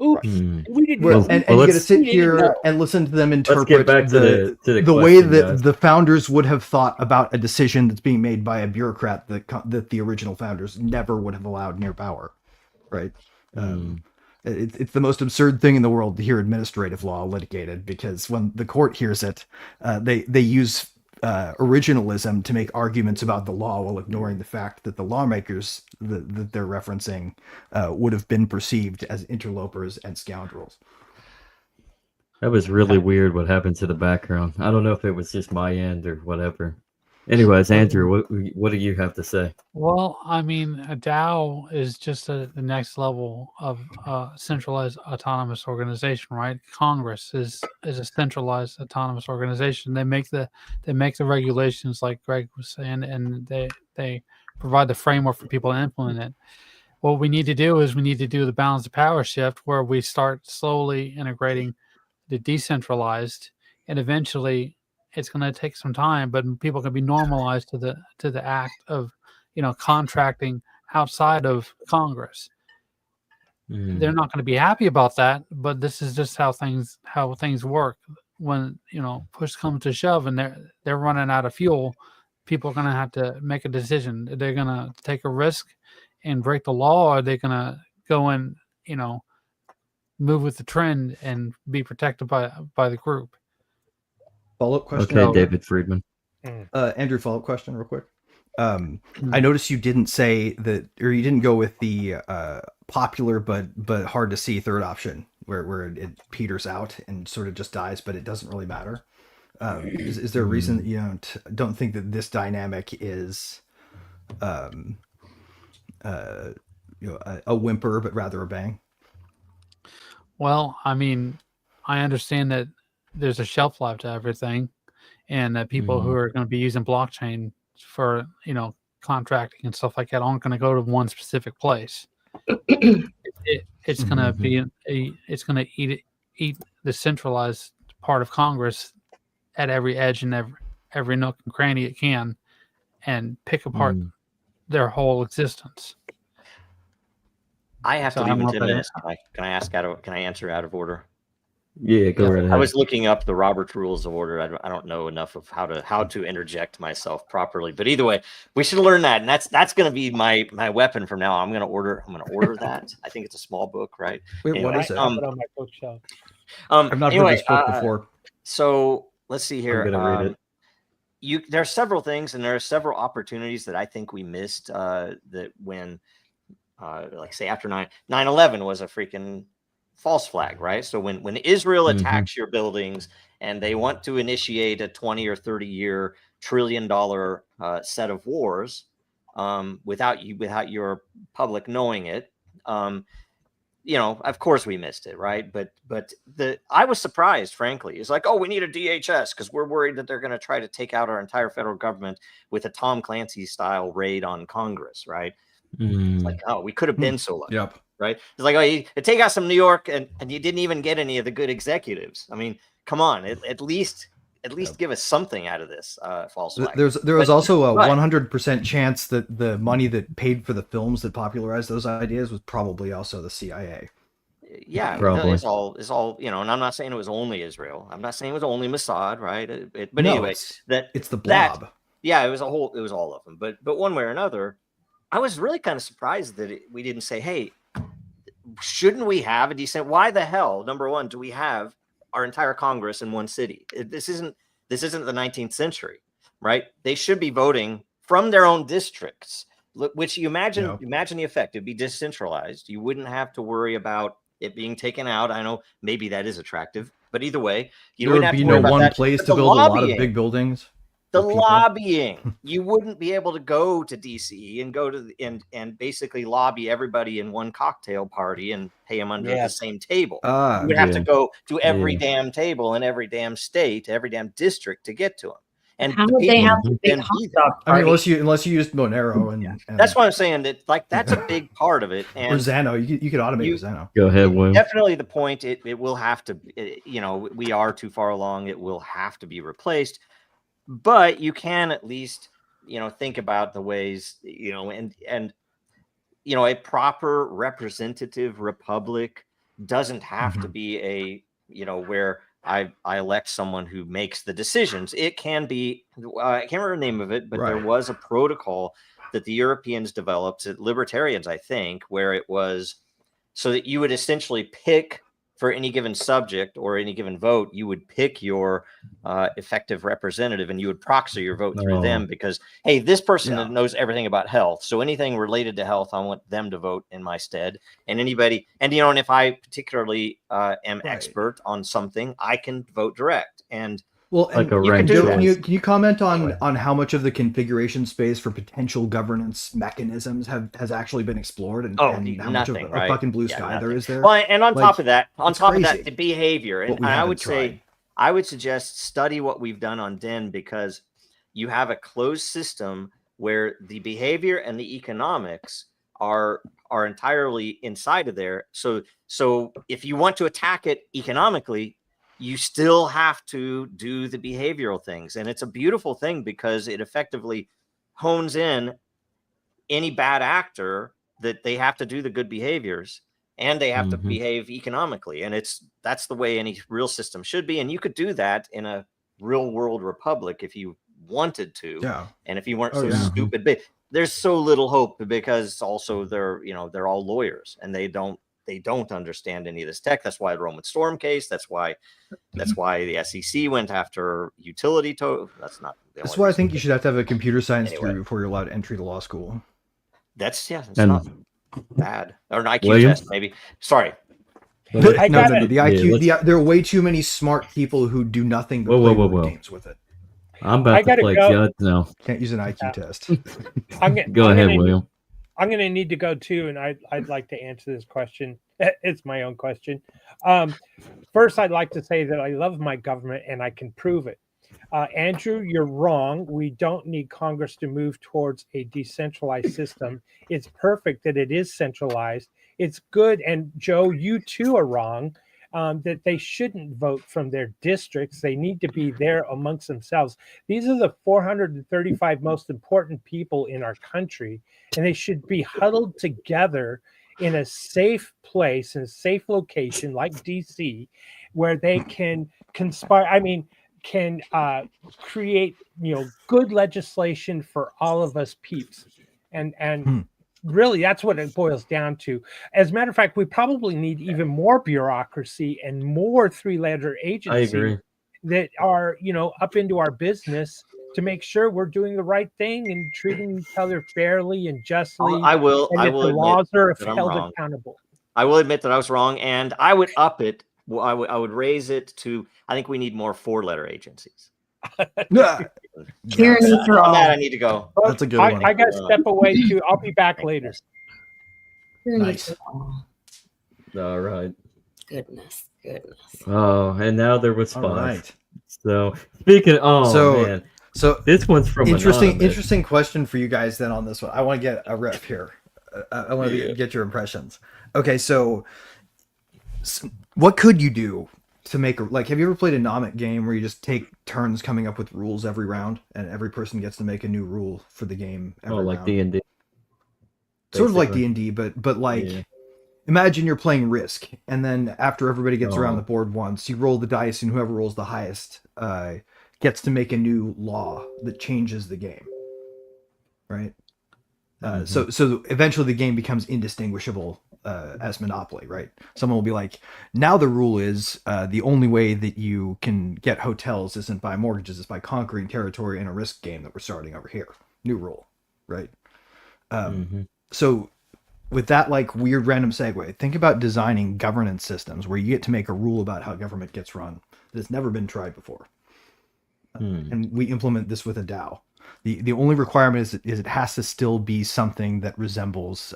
Oops, we didn't know." And you got to sit here and listen to them interpret back to the way question, that guys. the founders would have thought about a decision that's being made by a bureaucrat that the original founders never would have allowed near power, right? It's the most absurd thing in the world to hear administrative law litigated, because when the court hears it, they use originalism to make arguments about the law while ignoring the fact that the lawmakers that they're referencing would have been perceived as interlopers and scoundrels. That was really weird what happened to the background. I don't know if it was just my end or whatever. Anyways, Andrew, what do you have to say? Well, I mean, a DAO is just the next level of centralized autonomous organization, right? Congress is a centralized autonomous organization. They make the regulations, like Greg was saying, and they provide the framework for people to implement it. What we need to do is we need to do the balance of power shift, where we start slowly integrating the decentralized, and eventually it's going to take some time, but people can be normalized to the act of, contracting outside of Congress. They're not going to be happy about that, but this is just how things work. When push comes to shove and they're running out of fuel, people are going to have to make a decision. They're going to take a risk and break the law, or are they going to go and move with the trend and be protected by the group? Follow-up question. Okay, David Friedman. Andrew, follow-up question real quick. I noticed you didn't say that, or you didn't go with the popular but hard to see third option, where it peters out and sort of just dies, but it doesn't really matter. Is there a reason that you don't think that this dynamic is a whimper, but rather a bang? Well, I mean, I understand that there's a shelf life to everything, and that people who are going to be using blockchain for, contracting and stuff like that aren't going to go to one specific place. It's going to be it's going to eat the centralized part of Congress at every edge and every nook and cranny it can, and pick apart their whole existence. I have to leave in 10 minutes. Can I answer out of order? Yeah, go right ahead. I was looking up the Robert's Rules of Order. I don't know enough of how to interject myself properly. But either way, we should learn that, and that's going to be my weapon from now on. I'm going to order that. I think it's a small book, right? Wait, anyway, what is it? On my bookshelf. I've not heard this book before. So let's see here. I'm going to read it. There are several things, and there are several opportunities that I think we missed. That when, like say after 9/11 was a freaking false flag, right? So when Israel attacks your buildings and they want to initiate a 20 or 30 year $1 trillion set of wars, without your public knowing it, of course we missed it, right? But I was surprised, frankly. It's like, oh, we need a DHS because we're worried that they're going to try to take out our entire federal government with a Tom Clancy style raid on Congress, right? It's like, oh, we could have been so lucky. Yep. Right? It's like, oh, you take out some New York and you didn't even get any of the good executives. I mean, come on, at least give us something out of this false flag. There was also a 100% chance that the money that paid for the films that popularized those ideas was probably also the CIA. Yeah, probably. It's all, and I'm not saying it was only Israel. I'm not saying it was only Mossad, right? But no, anyway, it's the blob. It was all of them. But one way or another, I was really kind of surprised that we didn't say, hey, shouldn't we have a decent? Why the hell, number one, do we have our entire Congress in one city? This isn't the 19th century, right? They should be voting from their own districts, which you imagine the effect. It'd be decentralized. You wouldn't have to worry about it being taken out. I know maybe that is attractive, but either way, there would be no one place to build a lot of big buildings. The lobbying, you wouldn't be able to go to DC and go to and basically lobby everybody in one cocktail party and pay them under the same table. You would have to go to every damn table in every damn state, every damn district to get to them. And how the would they people have who a big then hot be there- dog I mean, party? unless you use Monero and That's why I'm saying that that's a big part of it. or And Xano. You could automate with Xano. Go ahead, William. definitely the point. It will have to. We are too far along. It will have to be replaced. But you can at least think about the ways and a proper representative republic doesn't have to be a where I elect someone who makes the decisions. It can be I can't remember the name of it, but there was a protocol that the Europeans developed, libertarians, I think, where it was so that you would essentially pick for any given subject or any given vote, you would pick your effective representative and you would proxy your vote through them because, hey, this person knows everything about health. So anything related to health, I want them to vote in my stead. And anybody, and if I particularly am expert on something, I can vote direct. And well, like a you rank can choice. you comment on how much of the configuration space for potential governance mechanisms has actually been explored and how much of a fucking blue sky there is there? Well, and on top of that, crazy. the behavior, and I would say, I would suggest study what we've done on Den because you have a closed system where the behavior and the economics are entirely inside of there. So if you want to attack it economically, you still have to do the behavioral things. And it's a beautiful thing because it effectively hones in any bad actor that they have to do the good behaviors and they have to behave economically. And that's the way any real system should be. And you could do that in a real world republic if you wanted to. Yeah. And if you weren't so stupid, but there's so little hope because also they're all lawyers and they don't understand any of this tech. That's why the Roman Storm case. That's why the SEC went after utility That's not. That's why I think you should have to have a computer science degree before you're allowed entry to law school. It's not bad. Or an IQ test, maybe. Sorry. No, the IQ. There are way too many smart people who do nothing but play word games with it. I'm about to play judge now. Can't use an IQ test. Go ahead, William. I'm going to need to go too, and I'd like to answer this question. It's my own question. First, I'd like to say that I love my government, and I can prove it. Andrew, you're wrong. We don't need Congress to move towards a decentralized system. It's perfect that it is centralized. It's good. And Joe, you too are wrong that they shouldn't vote from their districts. They need to be there amongst themselves. These are the 435 most important people in our country, and they should be huddled together in a safe place, in a safe location like DC, where they can conspire. Can create good legislation for all of us peeps, and really that's what it boils down to. As a matter of fact, we probably need even more bureaucracy and more three-letter agencies that are up into our business to make sure we're doing the right thing and treating each other fairly and justly. I will the laws are held accountable. I will admit that I was wrong, and I would up it. Well, I would raise it to. I think we need more four-letter agencies. Tyranny for all. On that, I need to go. That's a good one. I got to step away too. I'll be back later. Nice. All right. Goodness. Oh, and now there was Spots. All right. So speaking. Man. So this one's from interesting question for you guys. Then on this one, I want to get a rep here. I want to get your impressions. Okay, so what could you do to make have you ever played a Nomic game where you just take turns coming up with rules every round and every person gets to make a new rule for the game every round? D&D. Sort of like D&D, but imagine you're playing Risk, and then after everybody gets around the board once, you roll the dice, and whoever rolls the highest gets to make a new law that changes the game. Right? So eventually the game becomes indistinguishable as Monopoly, right? Someone will be like, now the rule is the only way that you can get hotels isn't by mortgages, it's by conquering territory in a Risk game that we're starting over here. New rule, right? So with that weird random segue, think about designing governance systems where you get to make a rule about how government gets run that's never been tried before. And we implement this with a DAO. The only requirement is it has to still be something that resembles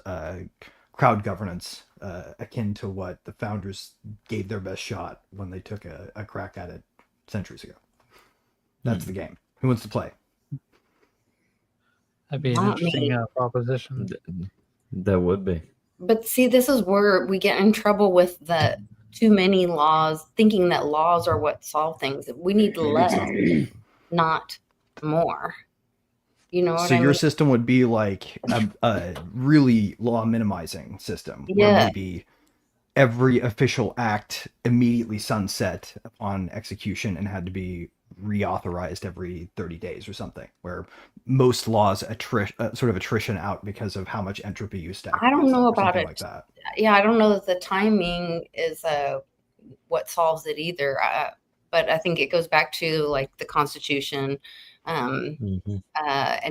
crowd governance, akin to what the founders gave their best shot when they took a crack at it centuries ago. That's the game. Who wants to play? That'd be an Not interesting me. proposition. That would be. But see, this is where we get in trouble with the too many laws, thinking that laws are what solve things. We need less, not more. You know what So I your mean? system would be like a really law minimizing system, where Yeah. maybe every official act immediately sunset upon execution and had to be reauthorized every 30 days or something, where most laws sort of attrition out because of how much entropy you stack. I don't know or about something it. like that. Yeah, I don't know that the timing is what solves it either. But I think it goes back to like the Constitution, and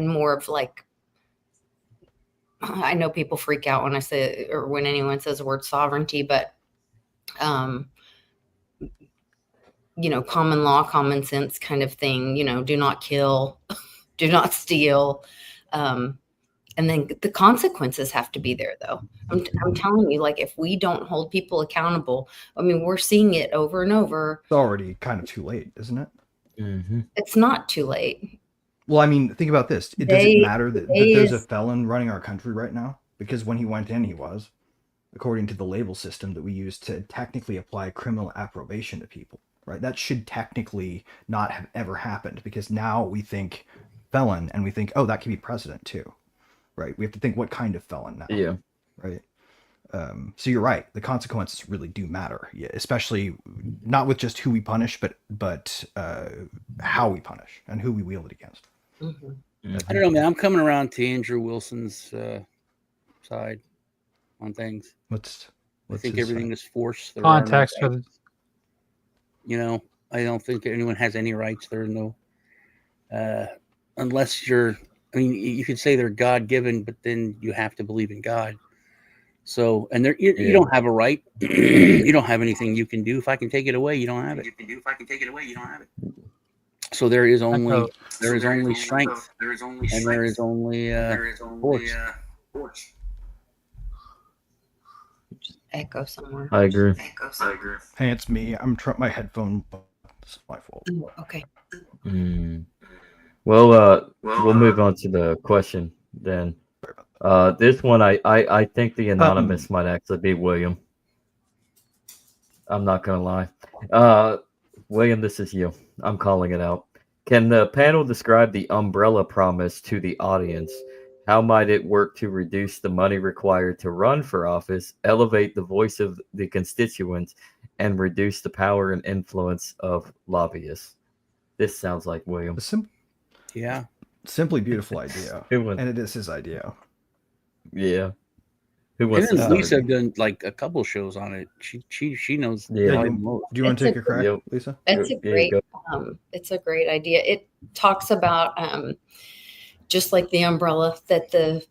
more of like, I know people freak out when I say, or when anyone says the word sovereignty, but you know, common law, common sense kind of thing. You know, do not kill, do not steal. And then the consequences have to be there, though. I'm telling you, like, if we don't hold people accountable, I mean, we're seeing it over and over. It's already kind of too late, isn't it? It's not too late. Well, I mean, think about this. Does it matter that there's a felon running our country right now? Because when he went in, he was, according to the label system that we use to technically apply criminal approbation to people, right? That should technically not have ever happened, because now we think felon and we think, oh, that could be president too, right? We have to think what kind of felon now. Yeah. Right. So you're right. The consequences really do matter, especially not with just who we punish, but how we punish and who we wield it against. I don't know, man. I'm coming around to Andrew Wilson's side on things. I think everything is forced. There Context for the. You know, I don't think anyone has any rights. There are no, unless you're. I mean, you could say they're God given, but then you have to believe in God. So, and there, you don't have a right. You don't have anything you can do. If I can take it away, you don't have it. So there is only strength. There is only force. Just echo somewhere. I agree. Hey, it's me. I'm trying my headphone. It's my fault. Oh, okay. Well, we'll move on to the question then. This one, I think the anonymous might actually be William. I'm not gonna lie. William, this is you. I'm calling it out. Can the panel describe the umbrella promise to the audience? How might it work to reduce the money required to run for office, elevate the voice of the constituents, and reduce the power and influence of lobbyists? This sounds like William. Yeah. Simply beautiful idea. And it is his idea. Yeah. Who wants to start? Lisa have done like a couple shows on it. She knows. Yeah. Do you want to take a crack, Lisa? It's a great idea. It talks about just like the umbrella, that the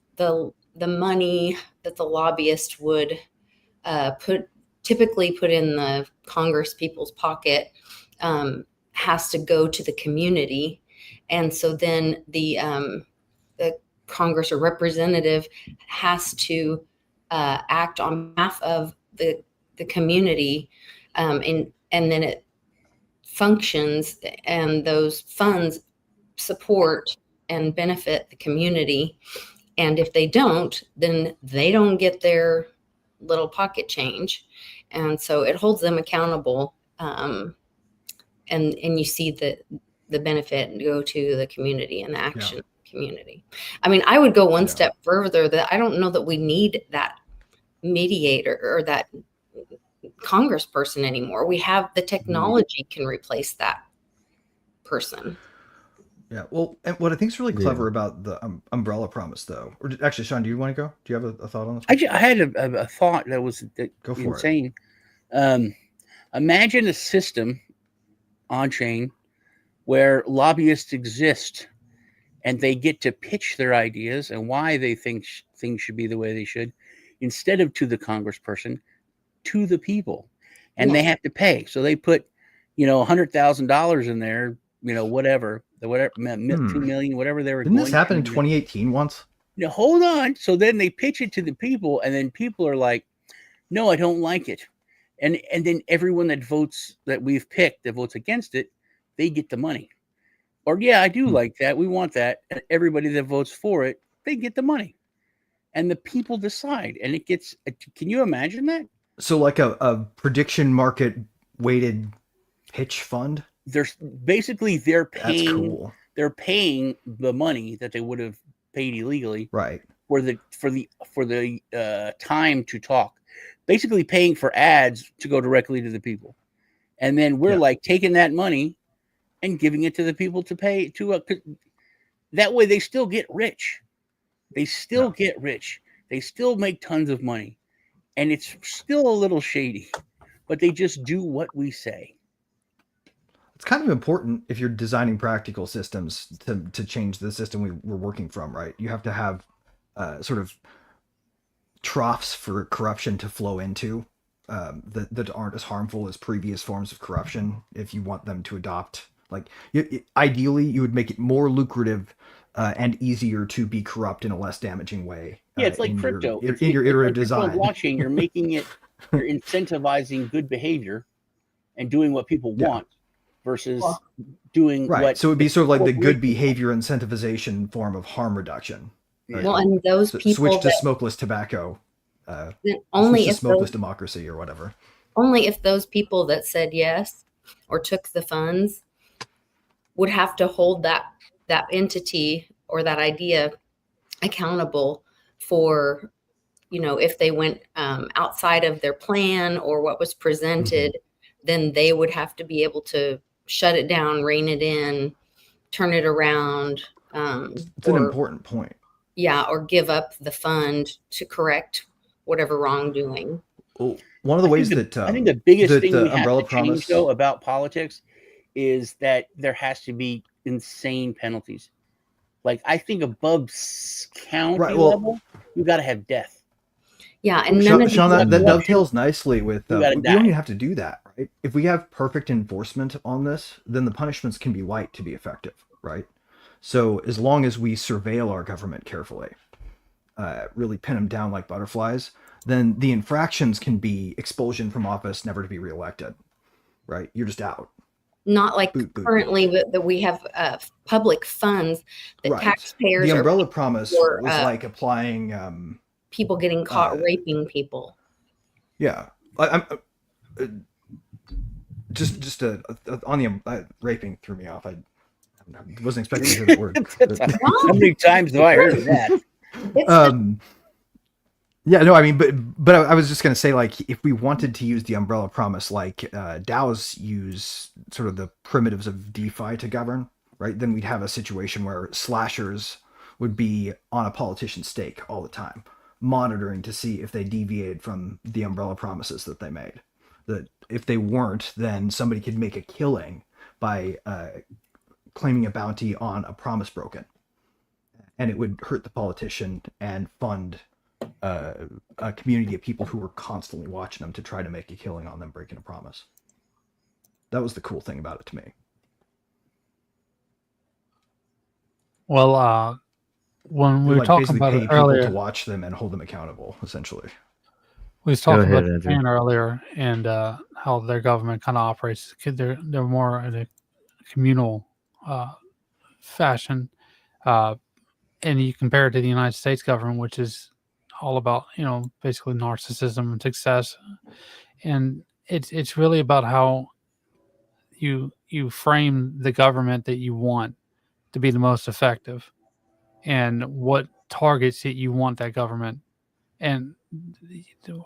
money that the lobbyist would typically put in the Congress people's pocket has to go to the community, and so then the Congress or representative has to act on behalf of the community, and then it functions, and those funds support and benefit the community. And if they don't, then they don't get their little pocket change, and so it holds them accountable. And you see the benefit go to the community and the action community. I mean, I would go one step further, that I don't know that we need that mediator or that congressperson anymore. We have the technology can replace that person. Yeah. Well, and what I think is really clever about the umbrella promise, though, or actually, Sean, do you want to go? Do you have a thought on this? I had a thought that was go for insane. Imagine a system on chain where lobbyists exist and they get to pitch their ideas and why they think things should be the way they should, instead of to the congressperson, to the people, and they have to pay. So they put, $100,000 in there, whatever 2 million, whatever they were. Didn't this happen in 2018 once? Hold on. So then they pitch it to the people, and then people are like, "No, I don't like it," and then everyone that we've picked that votes against it, they get the money. Or I do like that. We want that. And everybody that votes for it, they get the money, and the people decide. And it gets. Can you imagine that? So like a prediction market weighted pitch fund. There's basically they're That's paying. cool. They're paying the money that they would have paid illegally, right? For the time to talk. Basically, paying for ads to go directly to the people, and then we're like taking that money and giving it to the people to pay to. That way, they still get rich. They still get rich. They still make tons of money, and it's still a little shady, but they just do what we say. It's kind of important if you're designing practical systems to change the system we're working from, right? You have to have sort of troughs for corruption to flow into that aren't as harmful as previous forms of corruption. If you want them to adopt, like ideally, you would make it more lucrative and easier to be corrupt in a less damaging way. Yeah, it's like crypto. In your iterative design. Blockchain, you're making it, you're incentivizing good behavior and doing what people want versus doing what. So it'd be sort of like the good behavior incentivization form of harm reduction. Well, and those people switch to smokeless tobacco. Only if smokeless democracy or whatever. Only if those people that said yes or took the funds would have to hold that entity or that idea accountable for, if they went outside of their plan or what was presented, then they would have to be able to shut it down, rein it in, turn it around. It's an important point. Yeah, or give up the fund to correct whatever wrongdoing. Well, one of the ways I think the biggest thing we have to promise change, though, about politics is that there has to be insane penalties. Like, I think above county level, you got to have death. Yeah, and Sean, that dovetails nicely with we don't even have to do that, right? If we have perfect enforcement on this, then the punishments can be light to be effective, right? So as long as we surveil our government carefully, really pin them down like butterflies, then the infractions can be expulsion from office, never to be reelected, right? You're just out. Not like currently that we have public funds that taxpayers. The umbrella promise was like applying people getting caught raping people. Yeah, I'm just on the raping threw me off. I wasn't expecting to hear that word. How many times have I heard of that? Yeah, no, I mean, but I was just going to say, like, if we wanted to use the umbrella promise, like DAOs use sort of the primitives of DeFi to govern, right? Then we'd have a situation where slashers would be on a politician's stake all the time, monitoring to see if they deviated from the umbrella promises that they made. That if they weren't, then somebody could make a killing by claiming a bounty on a promise broken. And it would hurt the politician and fund a community of people who were constantly watching them to try to make a killing on them breaking a promise. That was the cool thing about it to me. Well, when we were talking about it earlier, to watch them and hold them accountable, essentially. We was talking about Japan earlier and how their government kind of operates. They're more in a communal fashion, and you compare it to the United States government, which is all about, basically narcissism and success. And it's really about how you frame the government that you want to be the most effective and what targets that you want that government. And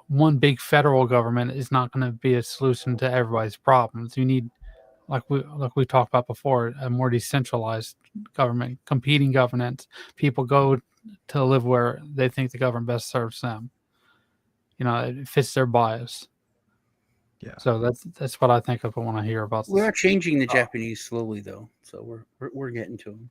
one big federal government is not going to be a solution to everybody's problems. You need, like we talked about before, a more decentralized government, competing governance. People go to live where they think the government best serves them. It fits their bias. Yeah. So that's what I think of when I hear about this. We are changing the Japanese slowly, though. So we're getting to them.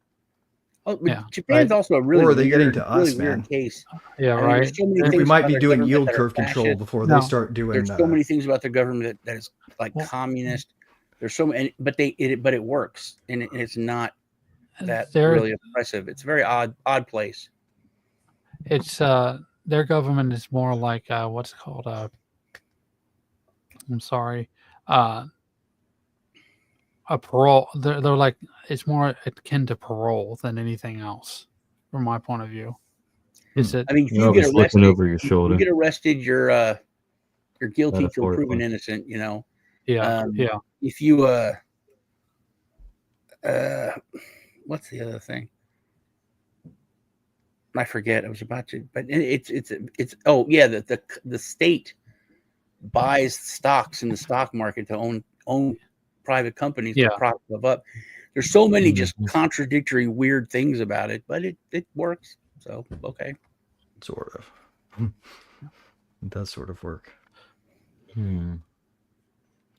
Oh, yeah. Japan's also a really or are they getting to us, really weird case. Yeah, right. So we might be doing yield curve control before they start doing. There's so many things about the government that is like communist. There's so many, but it works, and it's not that really oppressive. It's a very odd place. It's their government is more like what's it called? I'm sorry. a parole. They're like, it's more akin to parole than anything else, from my point of view. Is it? I mean, if You're you get always looking arrested, over your shoulder. you get arrested, you're guilty till proven Metaphorically. innocent. You know. Yeah. Yeah. If you what's the other thing? I forget. I was about to, but it's oh yeah, the state buys stocks in the stock market to own private companies to prop them up. There's so many just contradictory, weird things about it, but it works. So okay, sort of. It does sort of work.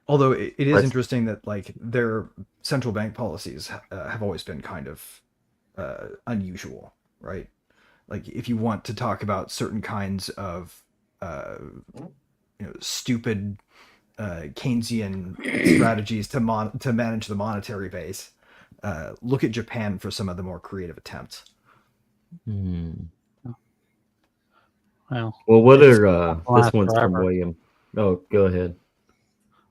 Although it is interesting that like their central bank policies have always been kind of unusual, right? Like if you want to talk about certain kinds of stupid Keynesian strategies to manage the monetary base, look at Japan for some of the more creative attempts. Well, what are this one's from William? Oh, go ahead.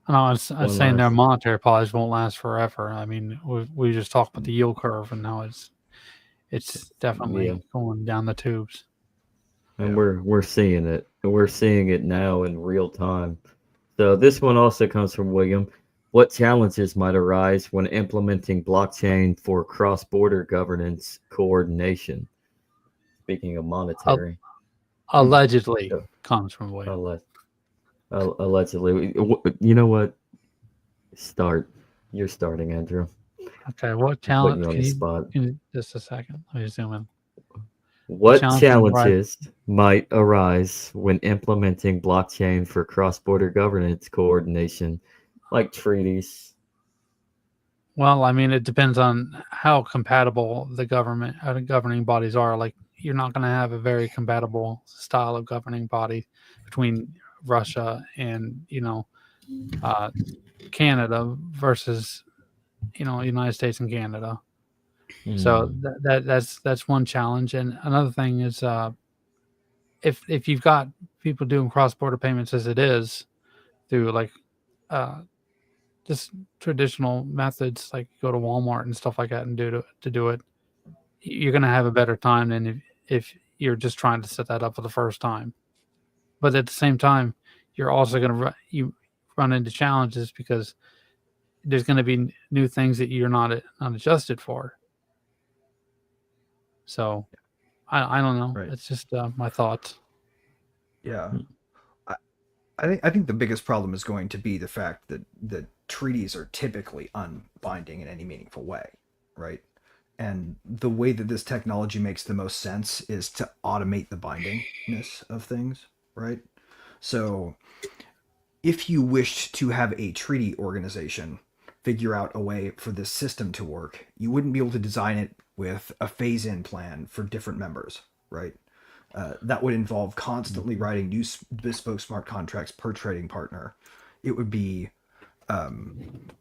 No, I was saying their monetary policies won't last forever. I mean, we just talked about the yield curve and how it's definitely going down the tubes. And we're seeing it. We're seeing it now in real time. So this one also comes from William. What challenges might arise when implementing blockchain for cross-border governance coordination? Speaking of monetary. Allegedly comes from William. Allegedly. You know what? You're starting, Andrew. Okay, what challenge? Just a second. Let me zoom in. What challenges might arise when implementing blockchain for cross-border governance coordination, like treaties? Well, I mean, it depends on how compatible the governing bodies are. Like, you're not going to have a very compatible style of governing body between Russia and Canada versus United States and Canada. So that's one challenge. And another thing is if you've got people doing cross-border payments as it is through like just traditional methods, like go to Walmart and stuff like that and do it, you're going to have a better time than if you're just trying to set that up for the first time. But at the same time, you're also going to run into challenges because there's going to be new things that you're not adjusted for. So I don't know. Right. It's just my thoughts. Yeah. I think the biggest problem is going to be the fact that treaties are typically unbinding in any meaningful way, right? And the way that this technology makes the most sense is to automate the bindingness of things, right? So if you wished to have a treaty organization figure out a way for this system to work, you wouldn't be able to design it with a phase-in plan for different members, right? That would involve constantly writing new bespoke smart contracts per trading partner. It would be, and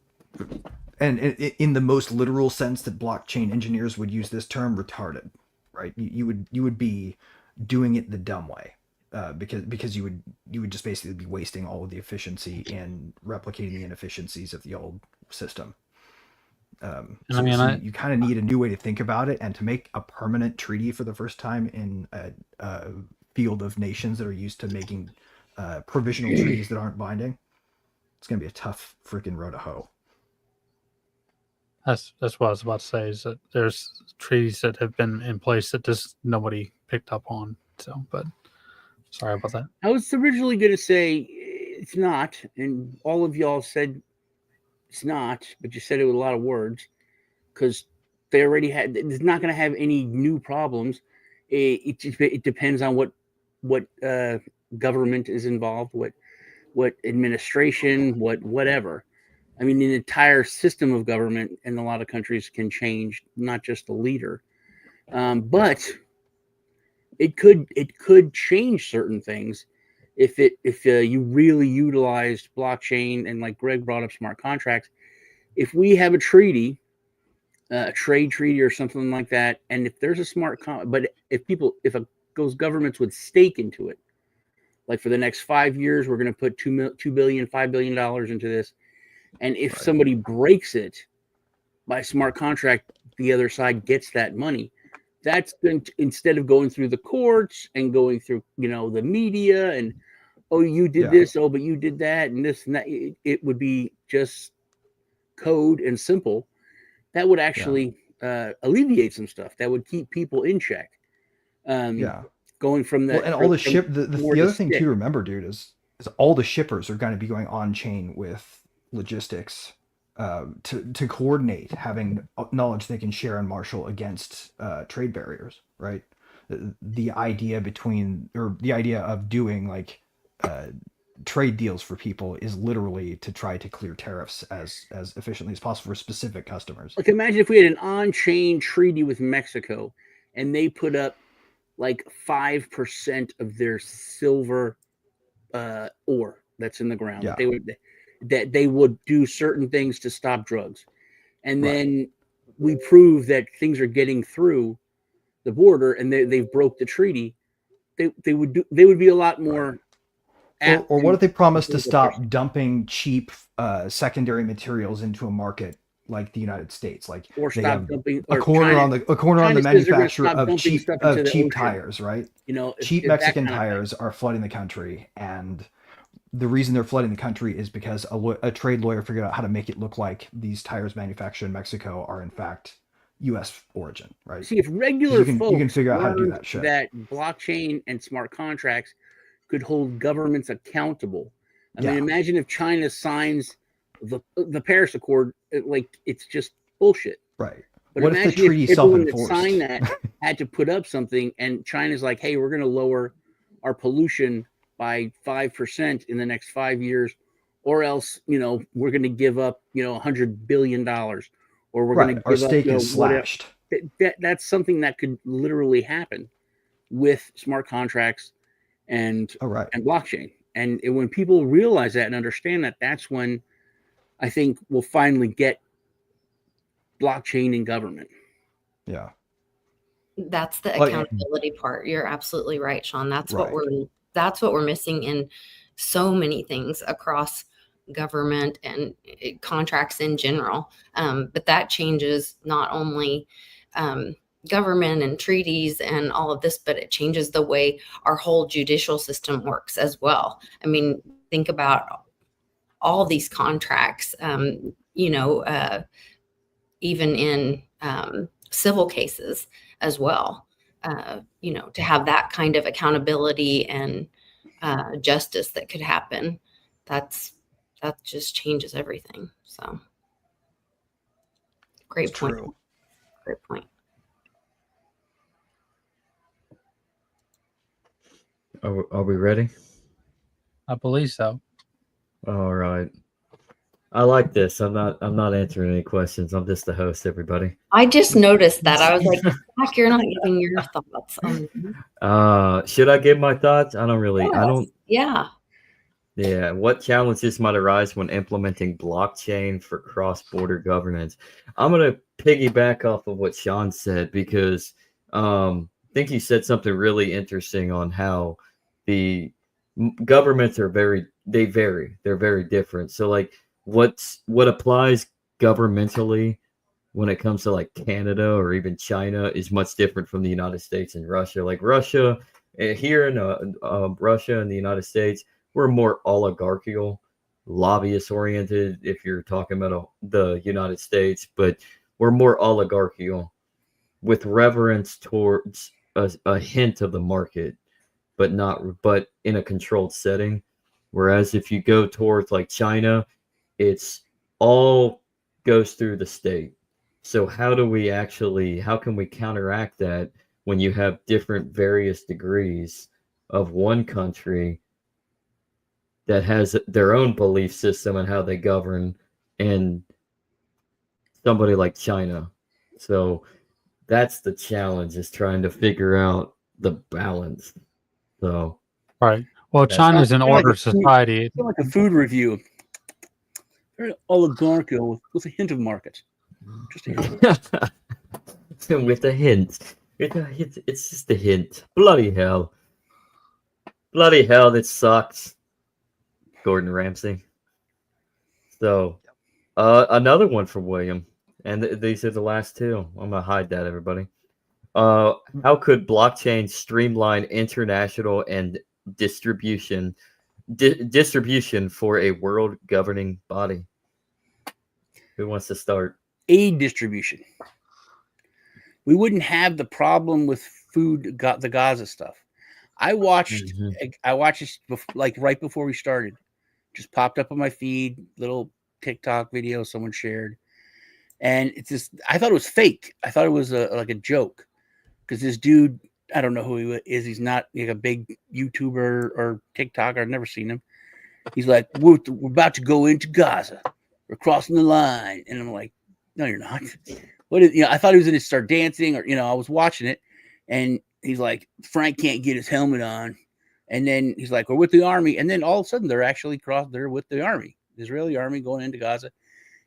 in the most literal sense that blockchain engineers would use this term, retarded, right? You would be doing it the dumb way, because you would just basically be wasting all of the efficiency and replicating the inefficiencies of the old system. You kind of need a new way to think about it, and to make a permanent treaty for the first time in a field of nations that are used to making provisional treaties that aren't binding. It's going to be a tough freaking road to hoe. That's what I was about to say, is that there's treaties that have been in place that just nobody picked up on. So, but sorry about that. I was originally going to say it's not, and all of y'all said it's not, but you said it with a lot of words, because they already had. It's not going to have any new problems. It depends on what government is involved, what administration, whatever. I mean, the entire system of government in a lot of countries can change, not just the leader. But it could change certain things if you really utilized blockchain, and like Greg brought up smart contracts. If we have a treaty, a trade treaty or something like that, and if there's a smart but if those governments would stake into it, like for the next 5 years, we're going to put $2 billion, $5 billion into this. And if somebody breaks it by smart contract, the other side gets that money. That's instead of going through the courts and going through, the media and, oh, you did this, oh, but you did that, and this and that. It would be just code and simple. That would actually alleviate some stuff. That would keep people in check. Going from that. Well, and all the other thing too to remember, dude, is all the shippers are going to be going on chain with logistics to coordinate, having knowledge they can share and marshal against trade barriers, right? The idea of doing like trade deals for people is literally to try to clear tariffs as efficiently as possible for specific customers. Like, imagine if we had an on-chain treaty with Mexico and they put up like 5% of their silver ore that's in the ground. That they would do certain things to stop drugs. And then we prove that things are getting through the border and they've broke the treaty. They would be a lot more. Or what if they promise to stop dumping cheap secondary materials into a market like the United States, like or they stop have dumping a corner on the manufacturer of cheap ocean. tires, right? if Cheap Mexican tires are flooding the country, and the reason they're flooding the country is because a trade lawyer figured out how to make it look like these tires manufactured in Mexico are in fact U.S. origin, right? See, if regular folks you can figure out how to do that shit. That blockchain and smart contracts could hold governments accountable. I mean, imagine if China signs the Paris Accord, it's just bullshit. Right. But what if the treaty self-enforced? Signed that had to put up something, and China's like, hey, we're going to lower our pollution by 5% in the next 5 years, or else, we're going to give up, $100 billion, or we're going to give our stake up, is slashed. That's something that could literally happen with smart contracts and blockchain. And when people realize that and understand that, that's when I think we'll finally get blockchain in government. Yeah. That's the accountability part. You're absolutely right, Sean. That's what we're missing in so many things across government and contracts in general. But that changes not only government and treaties and all of this, but it changes the way our whole judicial system works as well. I mean, think about all these contracts, even in civil cases as well, to have that kind of accountability and justice that could happen. That just changes everything. So great point. True. Great point. Are we ready? I believe so. All right. I like this. I'm not answering any questions. I'm just the host, everybody. I just noticed that. I was like, Zach, you're not giving your thoughts on should I give my thoughts? I don't really. Yes. I don't. Yeah. Yeah. What challenges might arise when implementing blockchain for cross-border governance? I'm gonna piggyback off of what Sean said because I think he said something really interesting on how the governments are vary. They're very different. So like what applies governmentally when it comes to like Canada or even China is much different from the United States and Russia. Like Russia, here in Russia and the United States, we're more oligarchical, lobbyist oriented. If you're talking about the United States, but we're more oligarchical with reverence towards a hint of the market, but in a controlled setting. Whereas if you go towards like China, it's all goes through the state. So how can we counteract that when you have different various degrees of one country that has their own belief system and how they govern and somebody like China? So that's the challenge, is trying to figure out the balance. So right. Well, China's an order society. It's like a food review. Very oligarchical with a hint of market. Just a hint. With a hint. It's just a hint. Bloody hell, that sucks. Gordon Ramsay. So Another one from William, and these are the last two. I'm gonna hide that, everybody. How could blockchain streamline international and distribution for a world governing body? Who wants to start? Aid distribution. We wouldn't have the problem with food, the Gaza stuff. I watched this like right before we started. Just popped up on my feed, little TikTok video someone shared, and it's just I thought it was fake. I thought it was like a joke because this dude, I don't know who he is. He's not like a big YouTuber or TikToker. I've never seen him. He's like, we're about to go into Gaza. We're crossing the line, and I'm like, no, you're not. What is, I thought he was going to start dancing, or I was watching it, and he's like, Frank can't get his helmet on. And then he's like, we're with the army. And then all of a sudden, they're actually they're with the army, the Israeli army going into Gaza.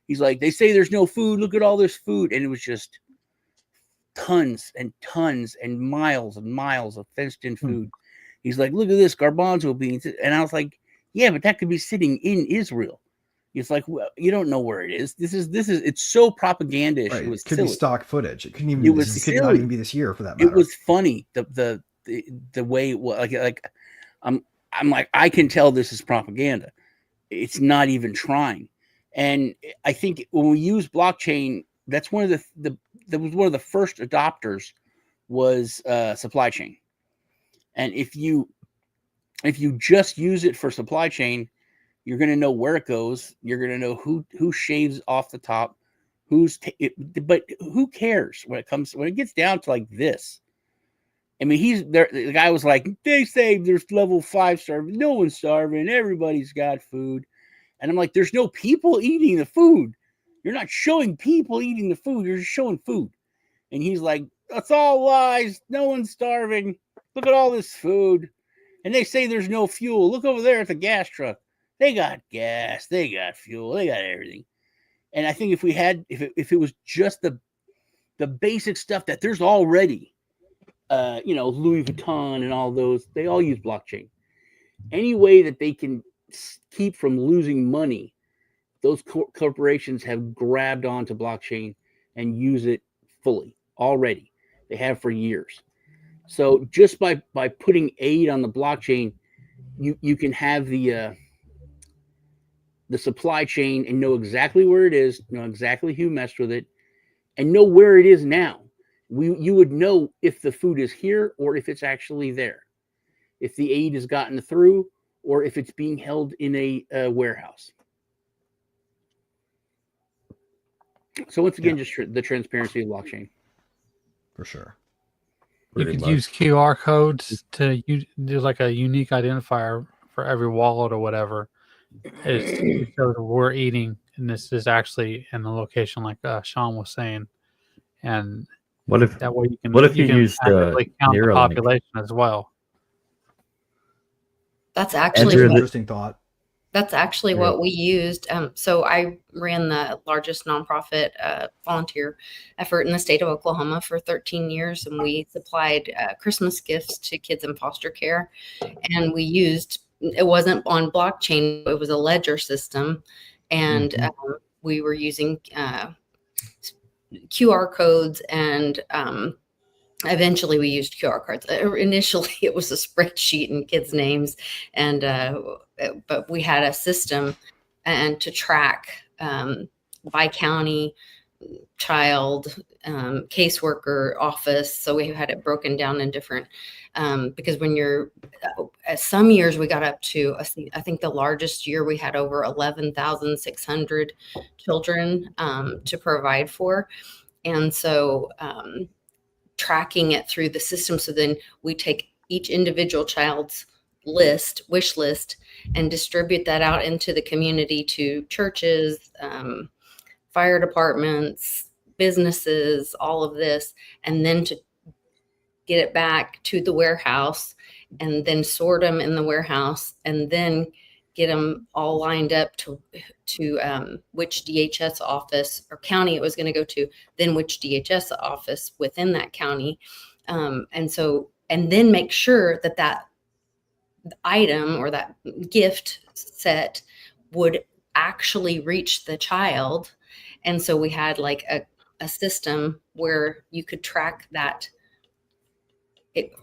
He's like, they say there's no food. Look at all this food. And it was just tons and tons and miles of fenced in food. He's like, look at this garbanzo beans. And I was like, yeah, but that could be sitting in Israel. It's like, well, you don't know where it is. This is it's so propagandish. Right. It was could silly. be stock footage. It couldn't even. It was it could not even be this year for that matter. It was funny the way it was like I'm like, I can tell this is propaganda. It's not even trying. And I think when we use blockchain, that's one of that was one of the first adopters was supply chain. And if you just use it for supply chain, you're going to know where it goes. You're going to know who shaves off the top, but who cares when it gets down to like this? I mean, he's there. The guy was like, they say there's level 5 starving. No one's starving. Everybody's got food. And I'm like, there's no people eating the food. You're not showing people eating the food. You're just showing food. And he's like, that's all lies. No one's starving. Look at all this food. And they say there's no fuel. Look over there at the gas truck. They got gas. They got fuel. They got everything. And I think if it was just the basic stuff that there's already, Louis Vuitton and all those, they all use blockchain. Any way that they can keep from losing money, those corporations have grabbed onto blockchain and use it fully already. They have for years. So just by putting aid on the blockchain, you can have the supply chain and know exactly where it is, know exactly who messed with it, and know where it is now. You would know if the food is here or if it's actually there, if the aid has gotten through or if it's being held in a warehouse. So once again, just the transparency of blockchain. For sure. You could use QR codes to do like a unique identifier for every wallet or whatever. It shows we're eating, and this is actually in the location like Sean was saying. And what if that way you can use count the population as well. That's actually an interesting thought. That's actually what we used. So I ran the largest nonprofit volunteer effort in the state of Oklahoma for 13 years. And we supplied Christmas gifts to kids in foster care. And we used, it wasn't on blockchain, it was a ledger system. And we were using QR codes and eventually we used QR cards. Initially it was a spreadsheet and kids' names, and but we had a system and to track by county, child, caseworker, office. So we had it broken down in different because when you're some years we got up to I think the largest year we had over 11,600 children to provide for, and so tracking it through the system. So then we take each individual child's wish list, and distribute that out into the community to churches, fire departments, businesses, all of this, and then to get it back to the warehouse and then sort them in the warehouse and then get them all lined up to which DHS office or county it was going to go to, then which DHS office within that county. And then make sure that item or that gift set would actually reach the child. And so we had like a system where you could track that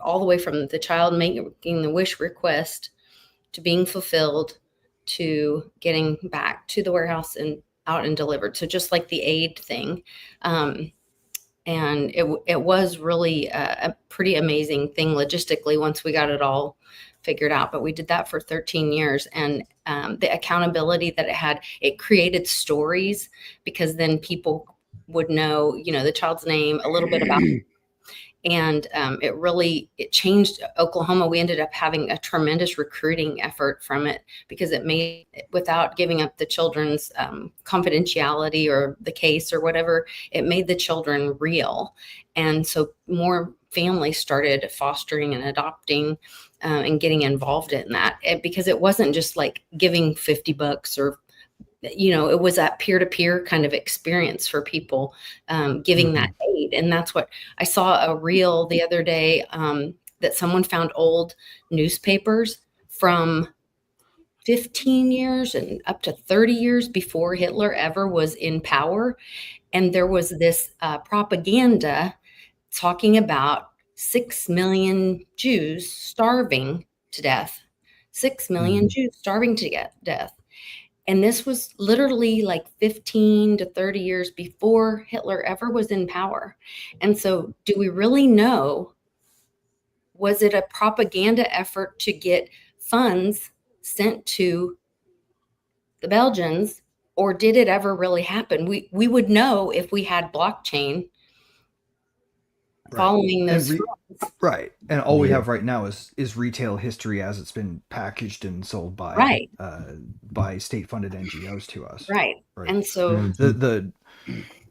all the way from the child making the wish request to being fulfilled to getting back to the warehouse and out and delivered. So just like the aid thing. And it was really a pretty amazing thing logistically once we got it all figured out. But we did that for 13 years. And the accountability that it had, it created stories, because then people would know, the child's name, a little bit about and it changed Oklahoma. We ended up having a tremendous recruiting effort from it, because it made, without giving up the children's confidentiality or the case or whatever, it made the children real. And so more families started fostering and adopting and getting involved in that, because it wasn't just like giving $50 or it was that peer-to-peer kind of experience for people giving that aid. And that's what I saw a reel the other day that someone found old newspapers from 15 years and up to 30 years before Hitler ever was in power. And there was this propaganda talking about 6 million Jews starving to death, 6 million Jews starving to death. And this was literally like 15 to 30 years before Hitler ever was in power. And so do we really know, was it a propaganda effort to get funds sent to the Belgians, or did it ever really happen? We would know if we had blockchain following those right. And all we have right now is retail history as it's been packaged and sold by state-funded NGOs to us. Right. And so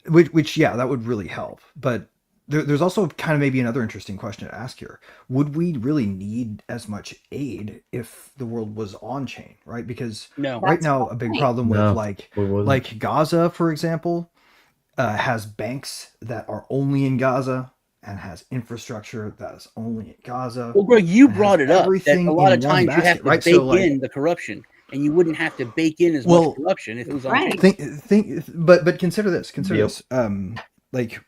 which that would really help. But there's also kind of maybe another interesting question to ask here. Would we really need as much aid if the world was on chain, right? Because right now a big problem with like Gaza, for example, has banks that are only in Gaza and has infrastructure that is only in Gaza. Well, Greg, you brought it up that a lot of times you have to bake in the corruption, and you wouldn't have to bake in as much corruption if it was on chain. But consider this. Like,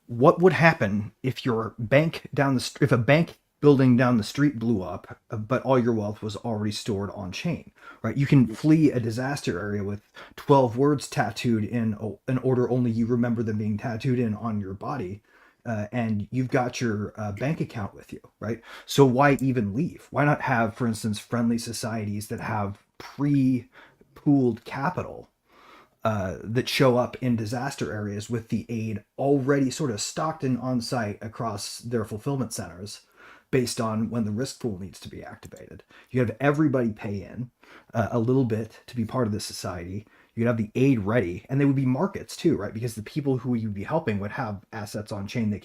what would happen if your bank if a bank building down the street blew up, but all your wealth was already stored on chain, right? You can flee a disaster area with 12 words tattooed in an order only you remember them being tattooed in on your body. And you've got your bank account with you, right? So why even leave? Why not have, for instance, friendly societies that have pre-pooled capital that show up in disaster areas with the aid already sort of stocked and on site across their fulfillment centers based on when the risk pool needs to be activated? You have everybody pay in a little bit to be part of this society. You'd have the aid ready, and they would be markets too, right? Because the people who you'd be helping would have assets on chain they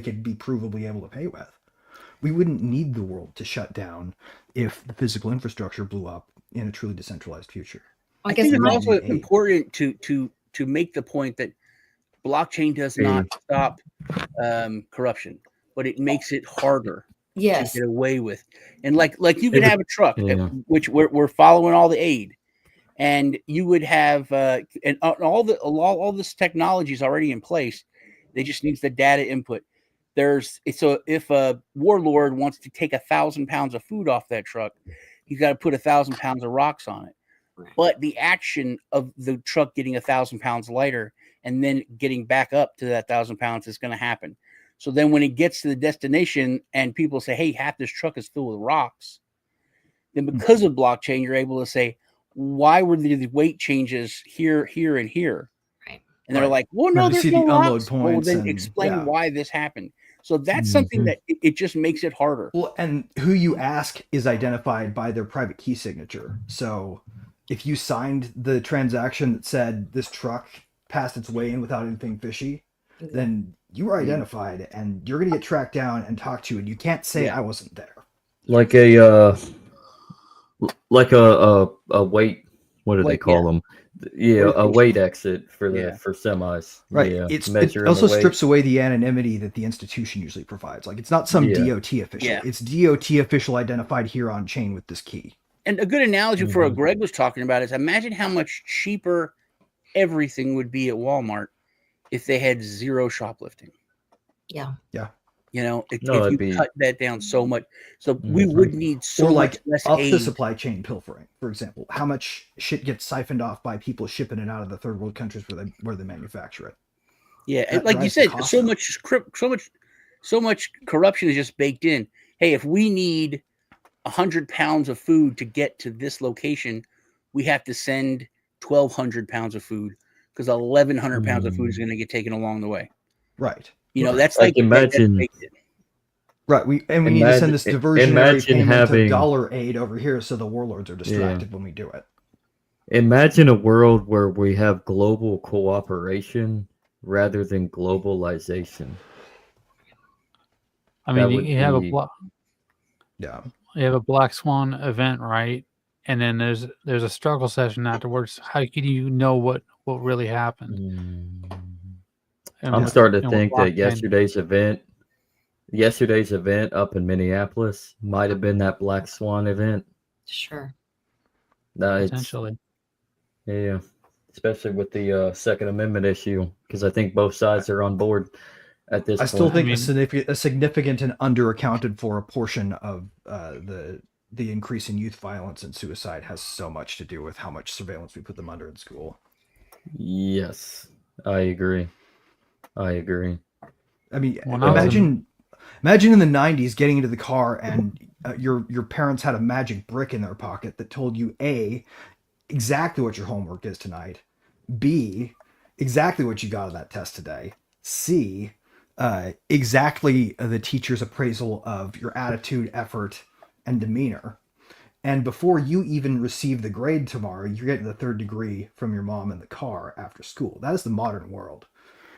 could be provably able to pay with. We wouldn't need the world to shut down if the physical infrastructure blew up in a truly decentralized future. I think it's also important to make the point that blockchain does not stop corruption, but it makes it harder to get away with. And like you could have a truck, which we're following all the aid. And you would have, and all this technology is already in place. They just needs the data input. So if a warlord wants to take 1,000 pounds of food off that truck, he's got to put 1,000 pounds of rocks on it. Right. But the action of the truck getting 1,000 pounds lighter and then getting back up to that 1,000 pounds is going to happen. So then when it gets to the destination and people say, hey, half this truck is filled with rocks, then because of blockchain, you're able to say, why were the weight changes here, and here? Right. And they're like, well, no, there's no rocks. Well, then explain why this happened. So that's something that it just makes it harder. Well, and who you ask is identified by their private key signature. So if you signed the transaction that said this truck passed its way in without anything fishy, then you were identified and you're going to get tracked down and talked to, and you can't say I wasn't there. Like a weight, what do they call them? Yeah, a weight exit for semis. Right. Yeah, it also strips away the anonymity that the institution usually provides. Like, it's not some DOT official. Yeah. It's DOT official identified here on chain with this key. And a good analogy for what Greg was talking about is imagine how much cheaper everything would be at Walmart if they had zero shoplifting. Yeah. Yeah. You know, if No, it'd you be- cut that down so much, so we would need so or like much less up the aid. supply chain pilfering, for example. How much shit gets siphoned off by people shipping it out of the third world countries where they manufacture it? Yeah, and That like you drives the said, cost so up. much corruption is just baked in. Hey, if we need 100 pounds of food to get to this location, we have to send 1,200 pounds of food because 1,100 pounds of food is going to get taken along the way. Right. You know, Right. that's Like, like imagine- that's baked in. Right. We need to send this diversionary payment of dollar aid over here so the warlords are distracted when we do it. Imagine a world where we have global cooperation rather than globalization. I mean, That would you have be- you have a Black Swan event, right? And then there's a struggle session afterwards. How can you know what really happened? I'm starting to and think what that yesterday's event up in Minneapolis might have been that Black Swan event. Sure. Potentially. Yeah, especially with the Second Amendment issue, because I think both sides are on board at this I point. still think a significant and underaccounted for a portion of the increase in youth violence and suicide has so much to do with how much surveillance we put them under in school. Yes, I agree. I mean, imagine in the 90s getting into the car and your parents had a magic brick in their pocket that told you A, exactly what your homework is tonight, B, exactly what you got on that test today, C, exactly the teacher's appraisal of your attitude, effort, and demeanor. And before you even receive the grade tomorrow, you're getting the third degree from your mom in the car after school. That is the modern world.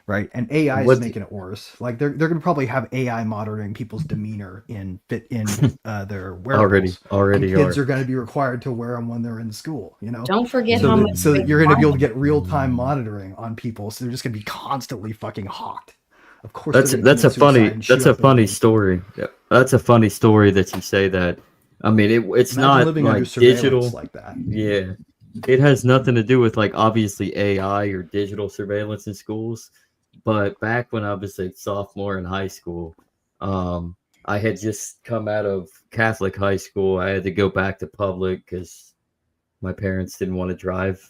Right, and AI is making it worse. Like they're going to probably have AI monitoring people's demeanor in their wearables. Already, and kids are going to be required to wear them when they're in school. You know, don't forget so how that, much. so that you're going to be able to get real time monitoring on people. So they're just going to be constantly fucking hawked. Of course, that's a funny story. That's a funny story that you say that. I mean, it's not living like under surveillance digital like that. Yeah, it has nothing to do with like obviously AI or digital surveillance in schools. But back when I was a sophomore in high school, I had just come out of Catholic high school. I had to go back to public because my parents didn't want to drive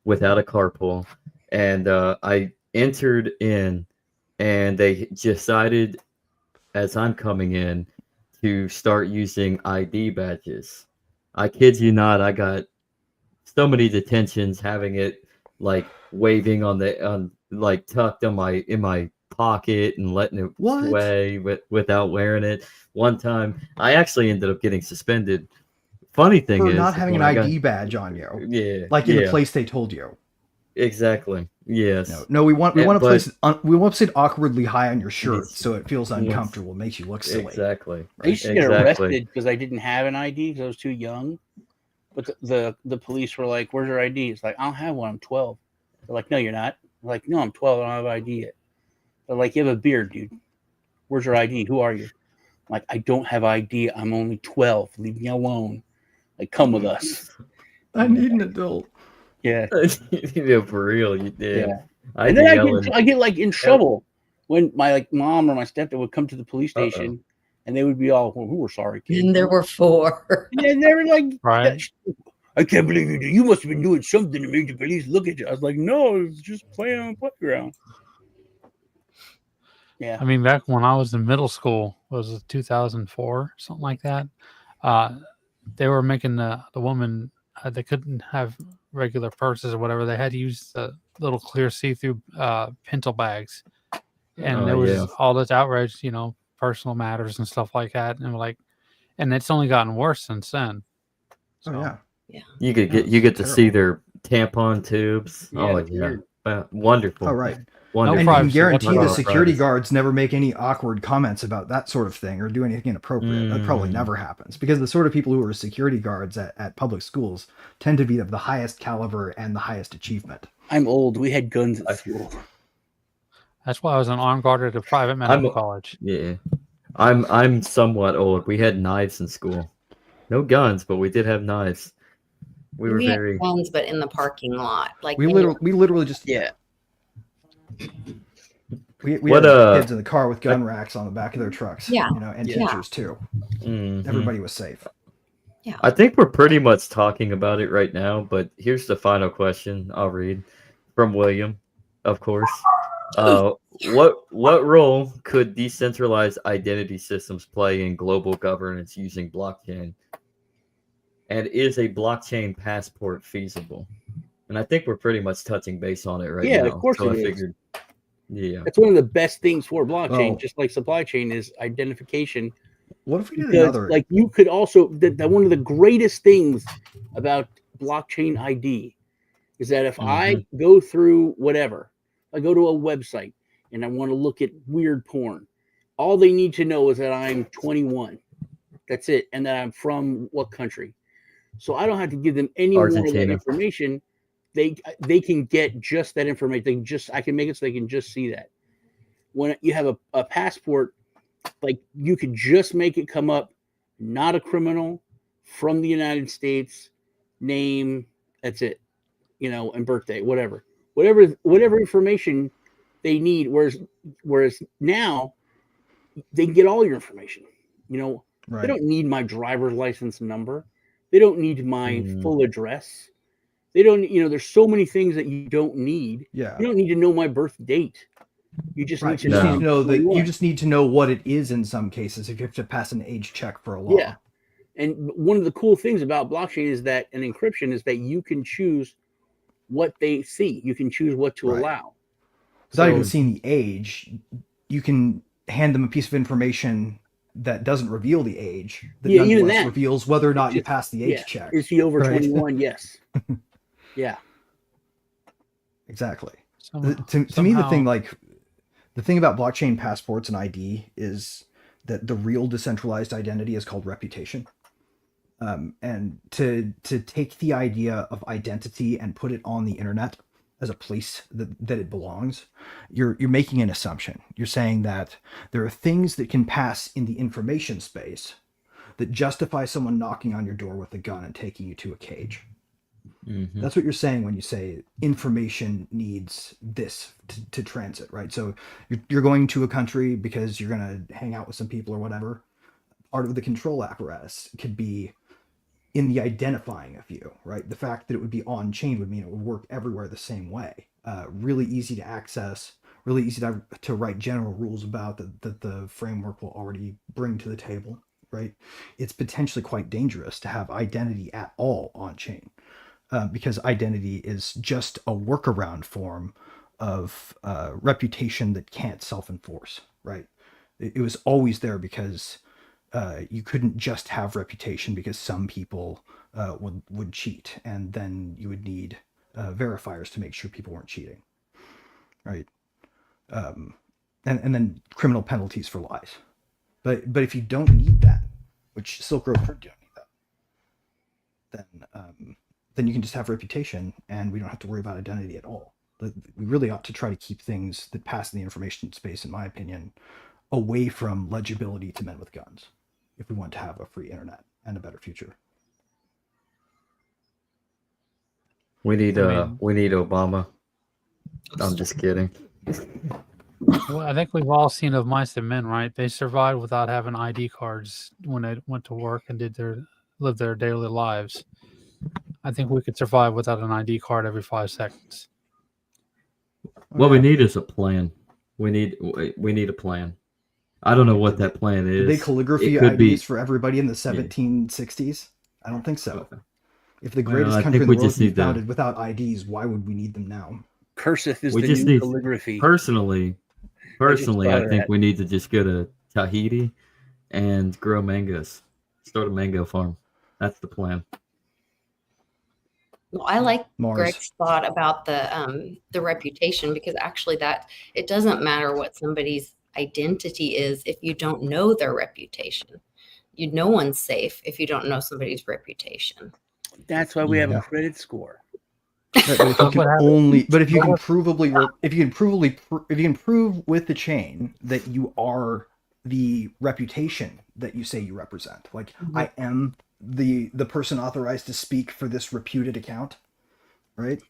without a carpool. And I entered in, and they decided, as I'm coming in, to start using ID badges. I kid you not, I got so many detentions having it like waving on like tucked in my pocket and letting it sway without wearing it. One time I actually ended up getting suspended. Funny thing for is not having an ID badge on you. Yeah. Like in the place they told you. Exactly. Yes. No, we want to place it awkwardly high on your shirt so it feels uncomfortable, makes you look silly. Exactly. I used to get arrested because I didn't have an ID because I was too young. But the police were like, "Where's your ID?" It's like, "I don't have one. I'm 12." They're like, "No, you're not." I'm like, "No, I'm 12. I don't have ID yet." They're like, "You have a beard, dude. Where's your ID? Who are you?" I'm like, "I don't have ID. I'm only 12. Leave me alone. Like, come with us." I need an adult. Yeah. Yeah, for real, you did. Yeah. And then I get like in trouble when my like mom or my stepdad would come to the police station and they would be all, "Well, we're sorry, kid." And there were 4. And they were like, right. "I can't believe you. You must have been doing something to make the police look at you." I was like, "No, it was just playing on the playground." Yeah. I mean, back when I was in middle school, was it 2004, something like that? They were making the woman, they couldn't have regular purses or whatever. They had to use the little clear see-through pintle bags. And there was all this outrage, personal matters and stuff like that. And like, and it's only gotten worse since then. So, yeah. You get to see their tampon tubes. Wonderful. Oh, right. Wonderful. And you can guarantee the security guards never make any awkward comments about that sort of thing or do anything inappropriate. That probably never happens because the sort of people who are security guards at public schools tend to be of the highest caliber and the highest achievement. I'm old. We had guns at school. That's why I was an armed guard at a private medical college. Yeah. I'm somewhat old. We had knives in school. No guns, but we did have knives. We were We had very. guns, but in the parking lot, like We literally just Yeah. We What, had kids in the car with gun racks on the back of their trucks. Yeah. You know, and Yeah. teachers too. Mhm. Everybody was safe. Yeah. I think we're pretty much talking about it right now, but here's the final question I'll read from William, of course. What role could decentralized identity systems play in global governance using blockchain? And is a blockchain passport feasible? And I think we're pretty much touching base on it right now. Yeah, of course So it I is. figured, yeah. That's one of the best things for blockchain, Oh. just like supply chain is identification. What if we did Because, another? like, you could also one of the greatest things about blockchain ID is that if I go through whatever, I go to a website and I want to look at weird porn, all they need to know is that I'm 21. That's it, and that I'm from what country. So I don't have to give them any more of that Argentina. information. They can get just that information. I can make it so they can just see that. When you have a passport, like, you could just make it come up, not a criminal, from the United States, name, that's it, and birthday, whatever information they need. Whereas now they can get all your information. Right. They don't need my driver's license number. They don't need my full address. They don't. There's so many things that you don't need. Yeah. You don't need to know my birth date. You just need to You just know. need to know that. what. You just need to know what it is in some cases if you have to pass an age check for a law. Yeah. And one of the cool things about blockchain is that an encryption is that you can choose what they see. You can choose what to allow. Without even seeing the age, you can hand them a piece of information that doesn't reveal the age, that nonetheless reveals whether or not you pass the age check. Is he over 21? Yes. Yeah. Exactly. To me, the thing about blockchain passports and ID is that the real decentralized identity is called reputation. And to take the idea of identity and put it on the internet as a place that it belongs, you're making an assumption. You're saying that there are things that can pass in the information space that justify someone knocking on your door with a gun and taking you to a cage. Mm-hmm. That's what you're saying when you say information needs this to transit, right? So you're going to a country because you're going to hang out with some people or whatever. Part of the control apparatus could be in the identifying of you, right? The fact that it would be on chain would mean it would work everywhere the same way. Really easy to access, really easy to write general rules about that the framework will already bring to the table, right? It's potentially quite dangerous to have identity at all on chain. Because identity is just a workaround form of reputation that can't self-enforce, right? It was always there because you couldn't just have reputation because some people would cheat, and then you would need verifiers to make sure people weren't cheating, right? And then criminal penalties for lies. But if you don't need that, which Silk Road proved you don't need that, then you can just have reputation, and we don't have to worry about identity at all. We really ought to try to keep things that pass in the information space, in my opinion, away from legibility to men with guns, if we want to have a free internet and a better future. We need Obama. I'm just kidding. Well, I think we've all seen Of Mice and Men, right? They survived without having ID cards when they went to work and lived their daily lives. I think we could survive without an ID card every 5 seconds. What we need is a plan. We need a plan. I don't know what that plan is. Did they calligraphy IDs for everybody in the 1760s? I don't think so. If the greatest country in the world is founded without IDs, why would we need them now? Cursive is the new calligraphy. Personally, I think we need to just go to Tahiti and grow mangoes. Start a mango farm. That's the plan. Well, I like Greg's thought about the reputation, because actually that it doesn't matter what somebody's identity is if you don't know their reputation. No one's safe if you don't know somebody's reputation. That's why we have a credit score. But if you can prove with the chain that you are the reputation that you say you represent, like I am the person authorized to speak for this reputed account, right?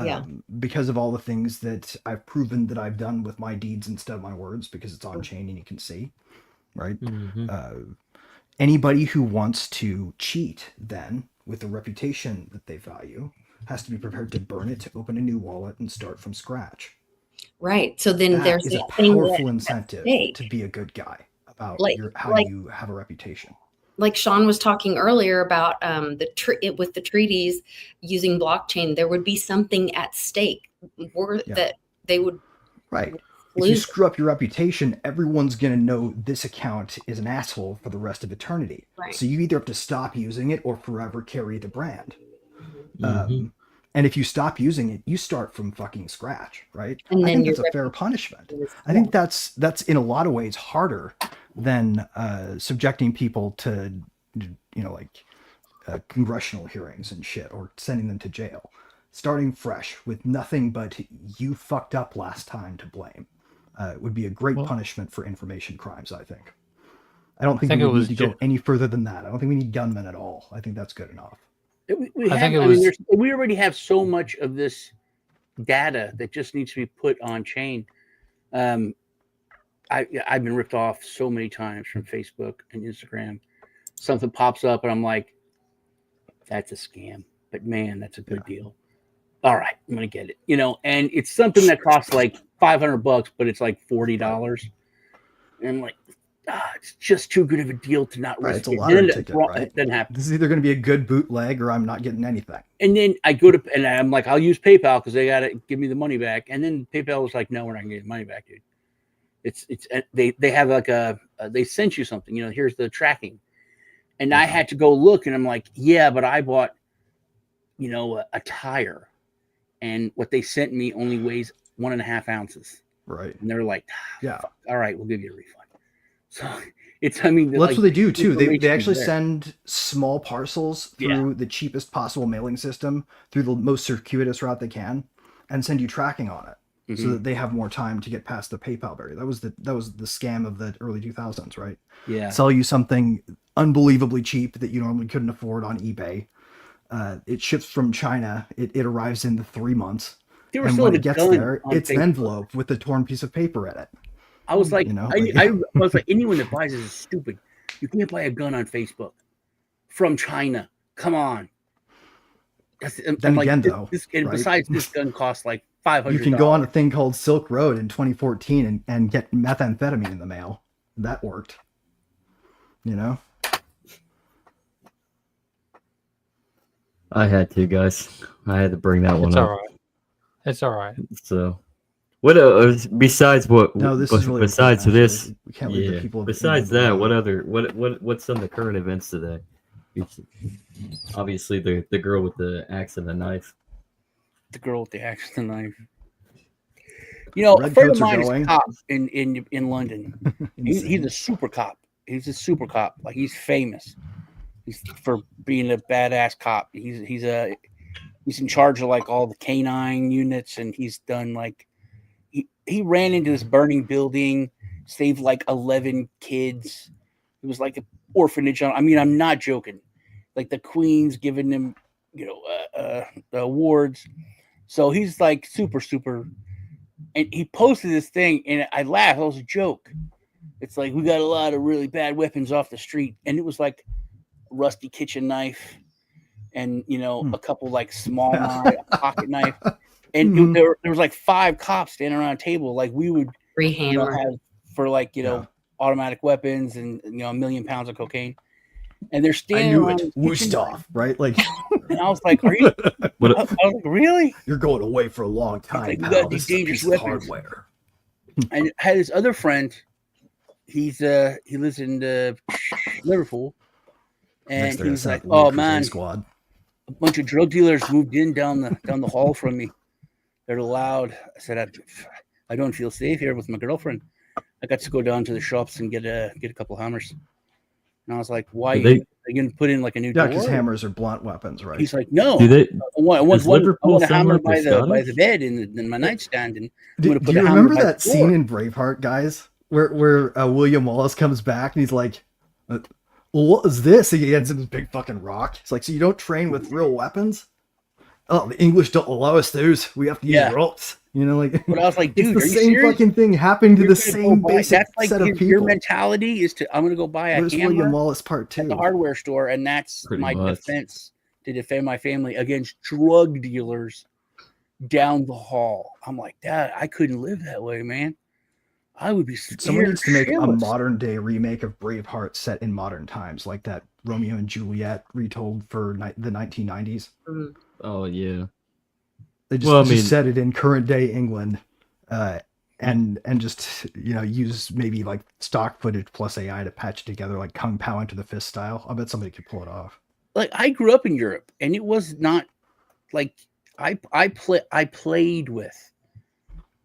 Yeah. Because of all the things that I've proven that I've done with my deeds instead of my words, because it's on chain and you can see, right? Anybody who wants to cheat then with the reputation that they value has to be prepared to burn it, to open a new wallet and start from scratch. Right. So then That there's is a that thing powerful incentive to be a good guy about how you have a reputation. Like Sean was talking earlier about with the treaties using blockchain, there would be something at stake that they would. Right. If you screw up your reputation, everyone's going to know this account is an asshole for the rest of eternity. Right. So you either have to stop using it or forever carry the brand. And if you stop using it, you start from fucking scratch, right? And I think that's a fair punishment. I think that's in a lot of ways harder than subjecting people to, congressional hearings and shit, or sending them to jail. Starting fresh with nothing but you fucked up last time to blame would be a great punishment for information crimes, I think. I don't think we need to go any further than that. I don't think we need gunmen at all. I think that's good enough. We already have so much of this data that just needs to be put on chain. I've been ripped off so many times from Facebook and Instagram. Something pops up and I'm like, that's a scam. But man, that's a good deal. All right, I'm gonna get it. And it's something that costs like $500, but it's like $40. And I'm like, it's just too good of a deal to not risk it's a it. lottery ticket, right? It doesn't happen. This is either going to be a good bootleg or I'm not getting anything. And then I go to, and I'm like, I'll use PayPal because they got to give me the money back. And then PayPal was like, no, we're not going to get the money back, dude. They have like they sent you something, here's the tracking. And I had to go look and I'm like, yeah, but I bought, a tire. And what they sent me only weighs 1.5 ounces. Right. And they're like, fuck. All right, we'll give you a refund. So that's what they do too. They actually send small parcels through the cheapest possible mailing system, through the most circuitous route they can, and send you tracking on it, so that they have more time to get past the PayPal barrier. That was the scam of the early 2000s, right? Yeah. Sell you something unbelievably cheap that you normally couldn't afford on eBay. It ships from China. It arrives in 3 months. And when it gets there, it's an envelope with a torn piece of paper in it. I was like, I was like, anyone that buys this is stupid. You can't buy a gun on Facebook from China. Come on. Besides, this gun costs like $500. You can go on a thing called Silk Road in 2014 and get methamphetamine in the mail. That worked. I had to, guys. I had to bring that one up. It's all right. So. What besides what? No, this is really besides this. We can't leave the people. Besides that, what's some of the current events today? Obviously, the girl with the axe and the knife. The girl with the axe and the knife. A friend of mine is a cop in London. He's a super cop. He's a super cop. Like, he's famous. He's for being a badass cop. He's in charge of like all the canine units, and he's done like. He ran into this burning building, saved like 11 kids. It was like an orphanage. I'm not joking. Like, the Queen's giving him, the awards. So he's like super, super. And he posted this thing, and I laughed. It was a joke. It's like, we got a lot of really bad weapons off the street. And it was like a rusty kitchen knife and, a couple like small pocket knife. And there was like 5 cops standing around a table, like we would have for like automatic weapons and 1 million pounds of cocaine. And they're standing. I knew it. Wusthof, right? Like, and I was like, "Are you?" I was like, "Really? You're going away for a long time. Like, you got these dangerous weapons." Hardware. And I had this other friend. He lives in Liverpool, and he's like, "Oh man, squad. A bunch of drug dealers moved in down the hall from me. They're loud." I said, I don't feel safe here with my girlfriend. I got to go down to the shops and get a couple hammers. And I was like, why are you going to put in like a new door? Yeah, because hammers are blunt weapons, right? He's like, no. I want a hammer by the bed in my nightstand. And do you remember that scene in Braveheart, guys? Where William Wallace comes back and he's like, well, what is this? And he ends in this big fucking rock. It's like, so you don't train with real weapons? Oh, the English don't allow us those. We have to use rocks. You know, like. But I was like, dude, it's the are you same serious? fucking thing happening to You're the gonna same go buy, basic that's like set of people. your mentality is to I'm gonna go buy a Where's hammer William Wallace Part 2 at the hardware store, and that's Pretty my much. defense to defend my family against drug dealers down the hall. I'm like, Dad, I couldn't live that way, man. I would be scared. Someone needs to make a shitless. modern day remake of Braveheart set in modern times, like that Romeo and Juliet retold for the 1990s. Oh yeah. They just set it in current day England, and just use maybe like stock footage plus AI to patch it together like Kung Pao into the Fist style. I bet somebody could pull it off. Like I grew up in Europe, and it was not like I played with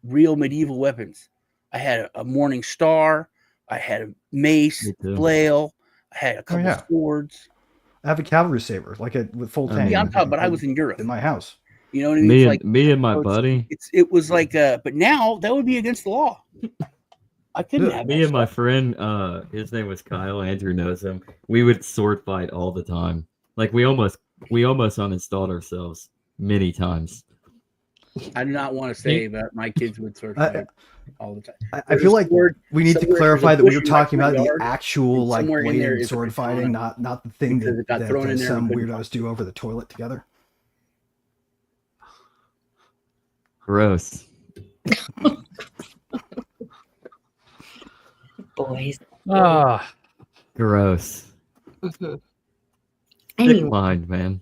real medieval weapons. I had a Morning Star, I had a mace, flail, I had a couple swords. I have a cavalry saber, like with full tank. Yeah, I'm talking, but I was in Europe in my house. You know what I mean? Me and my buddy. It was like, but now that would be against the law. I couldn't have me and my friend. His name was Kyle. Andrew knows him. We would sword fight all the time. Like we almost uninstalled ourselves many times. I do not want to say that my kids would sword fight all the time. I feel like we need to clarify that we were talking about the actual like bladed sword fighting, not the thing that some weirdos do over the toilet together. Gross. Boys. Gross. Anyway. Mind, man.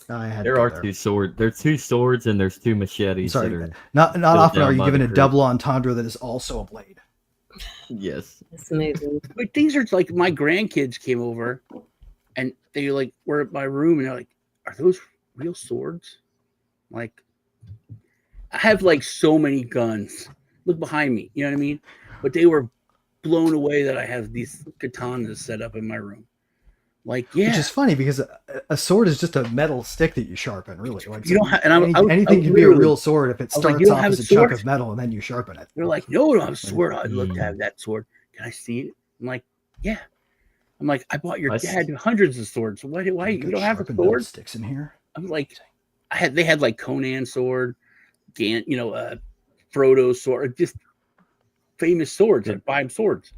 There are two swords. There's two swords and there's two machetes. Sorry, not often are you given a double entendre that is also a blade. Yes. It's amazing. But these are like my grandkids came over, and they like were at my room, and they're like, "Are those real swords?" Like, I have like so many guns. Look behind me. You know what I mean? But they were blown away that I have these katanas set up in my room. Like, yeah, which is funny because a sword is just a metal stick that you sharpen, really. Like, you don't have, and anything can be a real sword if it starts off as a chunk of metal and then you sharpen it. They're like, no, I don't have a sword. I'd love to have that sword. Can I see it? I'm like, yeah. I'm like, I bought your dad hundreds of swords. So why you don't have a sword? Sticks in here. I'm like, they had like Conan sword, Frodo's sword, just famous swords, like 5 swords.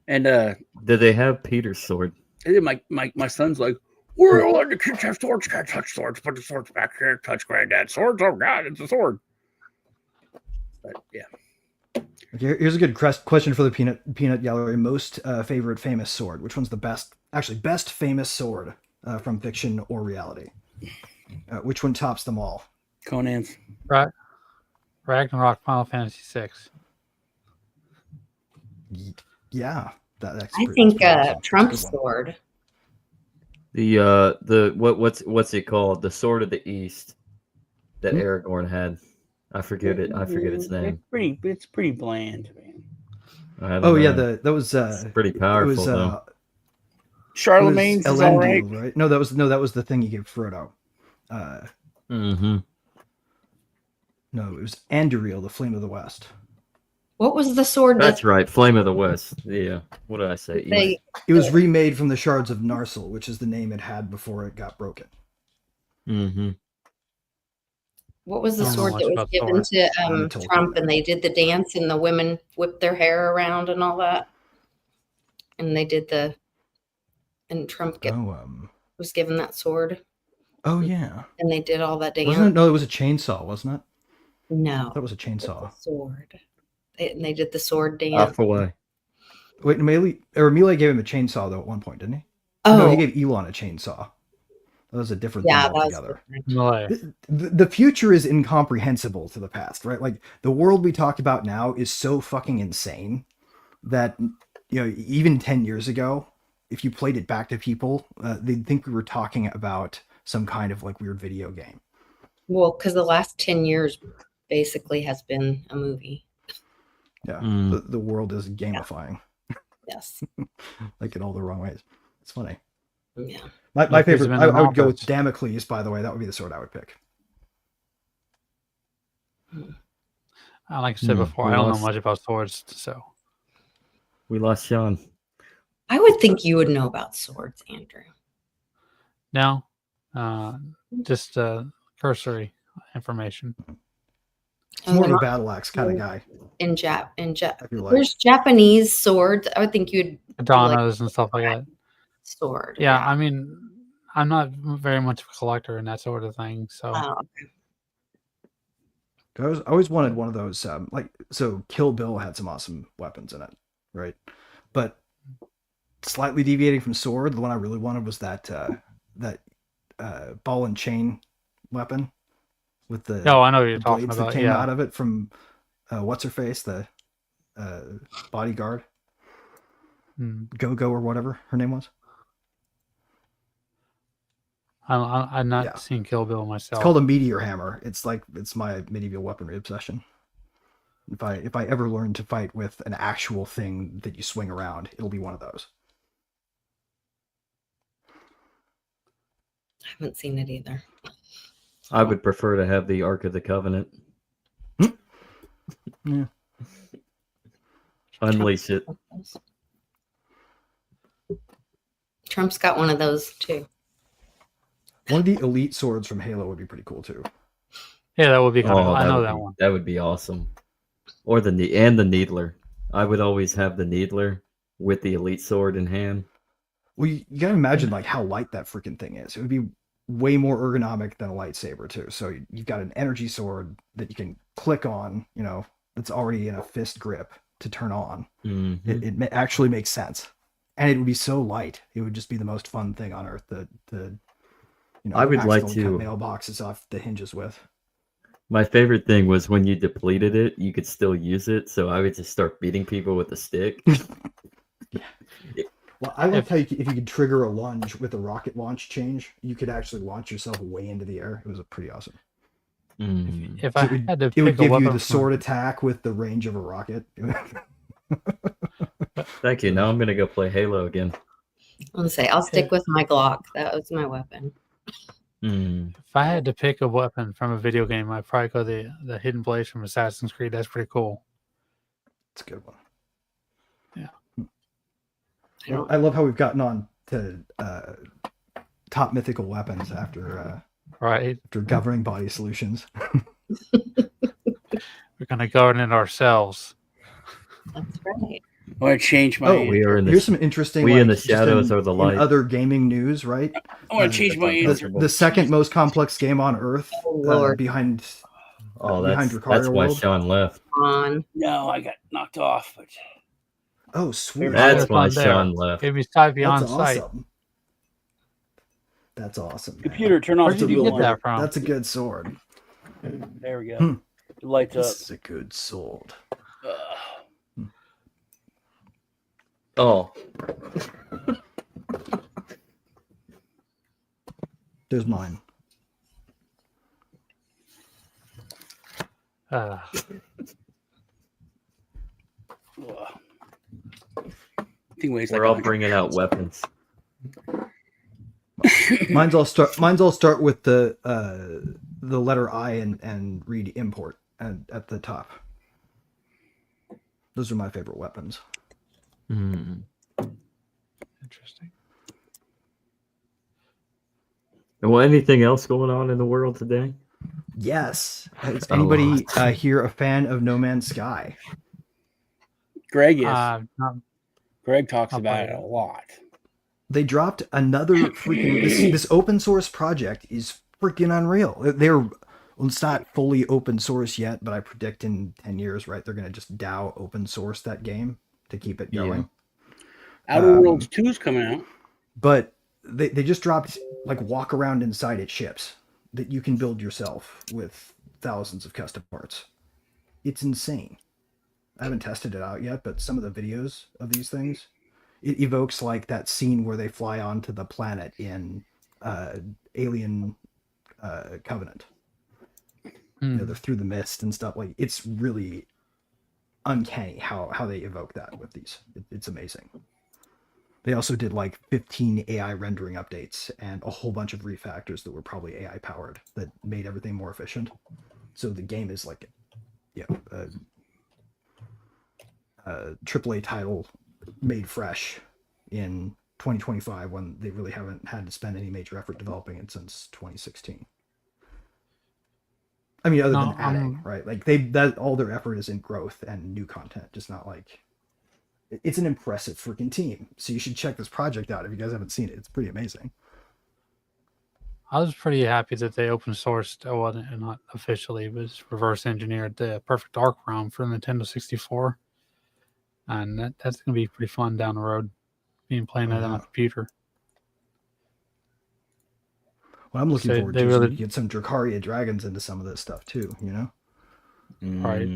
And did they have Peter's sword? And then my son's like, we're all in the kids have swords, can't touch swords, put the swords back here, touch granddad's swords. Oh God, it's a sword. But yeah. Okay, here's a good question for the peanut gallery. Most favorite famous sword. Which one's the best famous sword from fiction or reality? Which one tops them all? Conan's. Right. Ragnarok, Final Fantasy VI. Yeah, that's. I think Trump's sword. The what's it called? The Sword of the East that Aragorn had. I forget its name. It's pretty bland, man. Yeah, that was pretty powerful. It was, though. Charlemagne's is all right. No, that was the thing he gave Frodo. No, it was Anduril, the Flame of the West. What was the sword? That's right, Flame of the West. Yeah. What did I say? It was remade from the shards of Narsil, which is the name it had before it got broken. What was the sword that was given to Trump, and they did the dance, and the women whipped their hair around and all that, and they did and Trump was given that sword. Oh yeah. And they did all that dance. Wasn't it? No, it was a chainsaw, wasn't it? No, that was a chainsaw. Sword. And they did the sword dance. Wait, Melee gave him a chainsaw though at one point, didn't he? Oh, no, he gave Elon a chainsaw. That was a different thing altogether. The future is incomprehensible to the past, right? Like the world we talked about now is so fucking insane that even 10 years ago, if you played it back to people, they'd think we were talking about some kind of like weird video game. Well, because the last 10 years basically has been a movie. Yeah, the world is gamifying. Yes. Like in all the wrong ways. It's funny. Yeah. My favorite, I would go with Damocles, by the way. That would be the sword I would pick. Like I said before, I don't know much about swords, so. We lost Sean. I would think you would know about swords, Andrew. No, just cursory information. He's more of a battle axe kind of guy. There's Japanese swords. I would think you'd katanas and stuff like that. Sword. Yeah, I mean, I'm not very much of a collector and that sort of thing. So I always wanted one of those. So Kill Bill had some awesome weapons in it, right? But slightly deviating from sword, the one I really wanted was that ball and chain weapon with the I know what you're talking about. That came out of it from what's her face, the bodyguard, Go-Go or whatever her name was. I'm not seen Kill Bill myself. It's called a meteor hammer. It's my medieval weaponry obsession. If I ever learn to fight with an actual thing that you swing around, it'll be one of those. I haven't seen it either. I would prefer to have the Ark of the Covenant. Yeah. Unleash it. Trump's got one of those too. One of the elite swords from Halo would be pretty cool too. Yeah, that would be kind of. I know that one. That would be awesome. Or the Needler. I would always have the Needler with the elite sword in hand. Well, you gotta imagine how light that freaking thing is. It would be way more ergonomic than a lightsaber too. So you've got an energy sword that you can click on. That's already in a fist grip to turn on. Mm-hmm. It actually makes sense, and it would be so light. It would just be the most fun thing on earth. I would like cut to mailboxes off the hinges with. My favorite thing was when you depleted it, you could still use it. So I would just start beating people with a stick. Well, I liked how if you could trigger a lunge with a rocket launch change, you could actually launch yourself way into the air. It was pretty awesome. If I had to it would pick give you the sword attack with the range of a rocket. Thank you. Now I'm gonna go play Halo again. I'll stick with my Glock. That was my weapon. If I had to pick a weapon from a video game, I'd probably go the Hidden Blade from Assassin's Creed. That's pretty cool. It's a good one. Yeah. I love how we've gotten on to top mythical weapons after governing body solutions. We're gonna govern it ourselves. That's right. I want to change my. Here's some interesting. We in the shadows are the light. In other gaming news, right? I want to change my answer. The second most complex game on Earth, behind that's why Sean left. No, I got knocked off. But oh, sweet! That's why Sean left. Maybe it's type beyond sight. That's awesome. Computer, turn off the wheel. That from? That's a good sword. There we go. It lights up. This is a good sword. Oh. There's mine. We're all bringing out weapons. Mine's all start with the letter I and read import at the top. Those are my favorite weapons. Interesting. Well, anything else going on in the world today? Yes. Is anybody here a fan of No Man's Sky? Greg is. Greg talks about it a lot. They dropped another freaking this open source project is freaking unreal. It's not fully open source yet, but I predict in 10 years, right, they're going to just DAO open source that game to keep it going. Outer Worlds 2 is coming out. But they just dropped walk around inside it ships that you can build yourself with thousands of custom parts. It's insane. I haven't tested it out yet, but some of the videos of these things, it evokes that scene where they fly onto the planet in Alien Covenant. They're through the mist and stuff. It's really uncanny how they evoke that with these. It's amazing. They also did 15 AI rendering updates and a whole bunch of refactors that were probably AI powered that made everything more efficient. So the game is a AAA title made fresh in 2025 when they really haven't had to spend any major effort developing it since 2016. I mean, other than adding, right? Like that all their effort is in growth and new content, just not like it's an impressive freaking team. So you should check this project out if you guys haven't seen it. It's pretty amazing. I was pretty happy that they open sourced, not officially, but reverse engineered the Perfect Dark Realm for Nintendo 64. And that's going to be pretty fun down the road, playing that on a computer. What I'm looking forward to is we get some Dracaria dragons into some of this stuff too, you know? Right.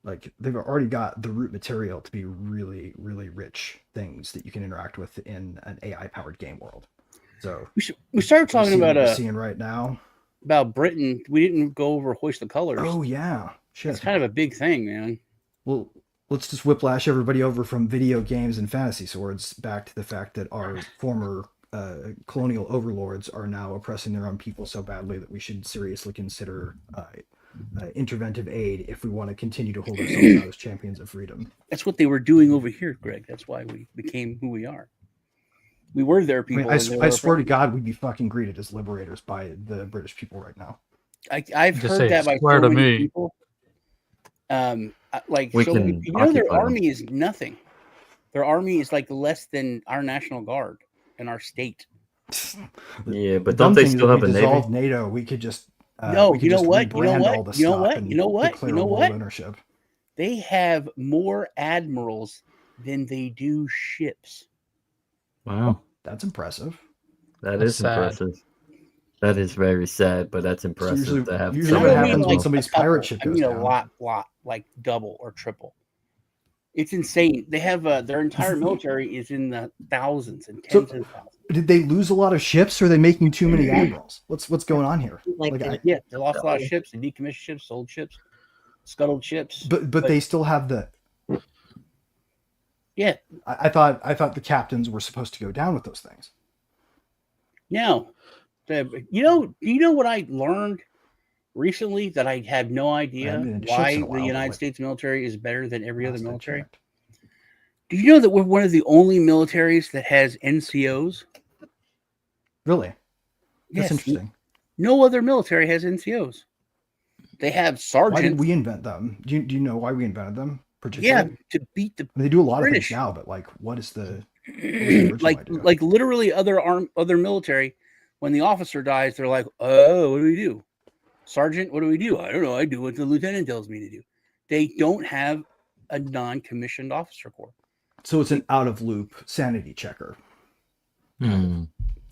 Like they've already got the root material to be really, really rich things that you can interact with in an AI-powered game world. So we started talking about what we're seeing right now about Britain. We didn't go over Hoist the Colors. Oh yeah, shit. It's kind of a big thing, man. Well, let's just whiplash everybody over from video games and fantasy swords back to the fact that our former colonial overlords are now oppressing their own people so badly that we should seriously consider interventive aid if we want to continue to hold ourselves out as champions of freedom. That's what they were doing over here, Greg. That's why we became who we are. We were their people. I swear to God, we'd be fucking greeted as liberators by the British people right now. I've heard that by so many people. Their army is nothing. Their army is like less than our National Guard in our state. Yeah, but don't they still have a navy? Dissolve NATO. We could just no. You know what? You know what? Ownership. They have more admirals than they do ships. Wow, that's impressive. That's impressive. That is very sad, but that's impressive to have. Usually, what happens when somebody's pirate ship goes down? A lot, like double or triple. It's insane. They have their entire military is in the thousands and tens of thousands. Did they lose a lot of ships, or are they making too many admirals? What's going on here? They lost a lot of ships, they decommissioned ships, sold ships, scuttled ships. But they still have the. Yeah, I thought the captains were supposed to go down with those things. No, you know what I learned recently that I had no idea why the United States military is better than every other military. Do you know that we're one of the only militaries that has NCOs? Really? Yes. That's interesting. No other military has NCOs. They have sergeants. Why did we invent them? Do you know why we invented them? Particularly? Yeah, to beat the they do a lot British. of things now, but like, what is the like literally other military? When the officer dies, they're like, "Oh, what do we do, Sergeant? What do we do? I don't know. I do what the lieutenant tells me to do." They don't have a non-commissioned officer corps. So it's an out-of-loop sanity checker.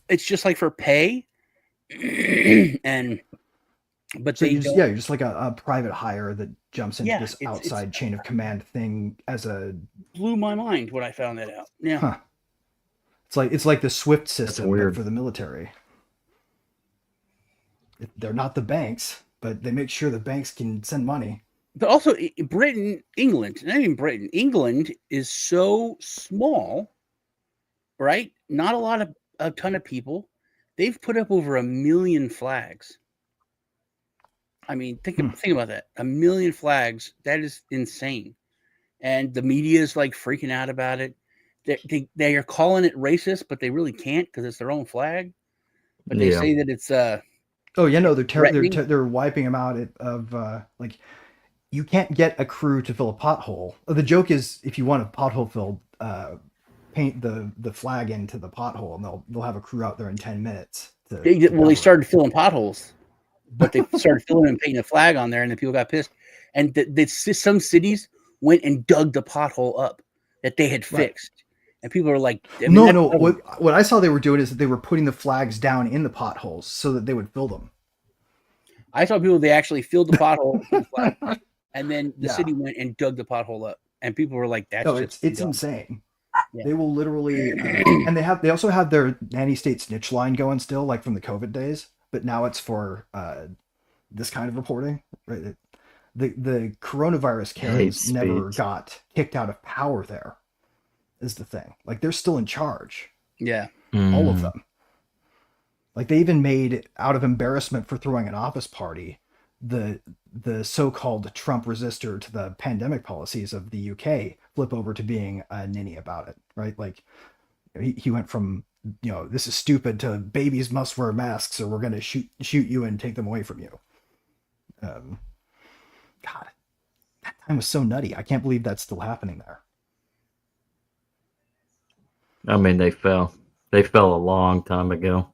It's just like for pay, but so you're just like a private hire that jumps into this outside chain of command thing as a. Blew my mind when I found that out. Yeah, huh. It's like the SWIFT system for the military. They're not the banks, but they make sure the banks can send money. But also England is so small, right? Not a ton of people. They've put up over 1 million flags. I mean, think about that. 1 million flags. That is insane. And the media is like freaking out about it. They are calling it racist, but they really can't because it's their own flag. But they say that it's they're wiping them out of like you can't get a crew to fill a pothole. The joke is if you want a pothole filled, paint the flag into the pothole, and they'll have a crew out there in 10 minutes. They started filling potholes, but they started filling and painting a flag on there, and the people got pissed. And some cities went and dug the pothole up that they had fixed. And people are like, What I saw they were doing is that they were putting the flags down in the potholes so that they would fill them. I saw people, they actually filled the pothole with the flag, and then the city went and dug the pothole up. And people were like, it's insane. Yeah. They will literally, and they also have their nanny state snitch line going still, like from the COVID days, but now it's for this kind of reporting, right? The coronavirus Karens never got kicked out of power there. Is the thing. Like they're still in charge. Yeah. All of them. Like they even made, out of embarrassment for throwing an office party, the so-called Trump resistor to the pandemic policies of the UK flip over to being a ninny about it, right? Like he went from, this is stupid to babies must wear masks or we're going to shoot you and take them away from you. God, that time was so nutty. I can't believe that's still happening there. I mean, they fell a long time ago.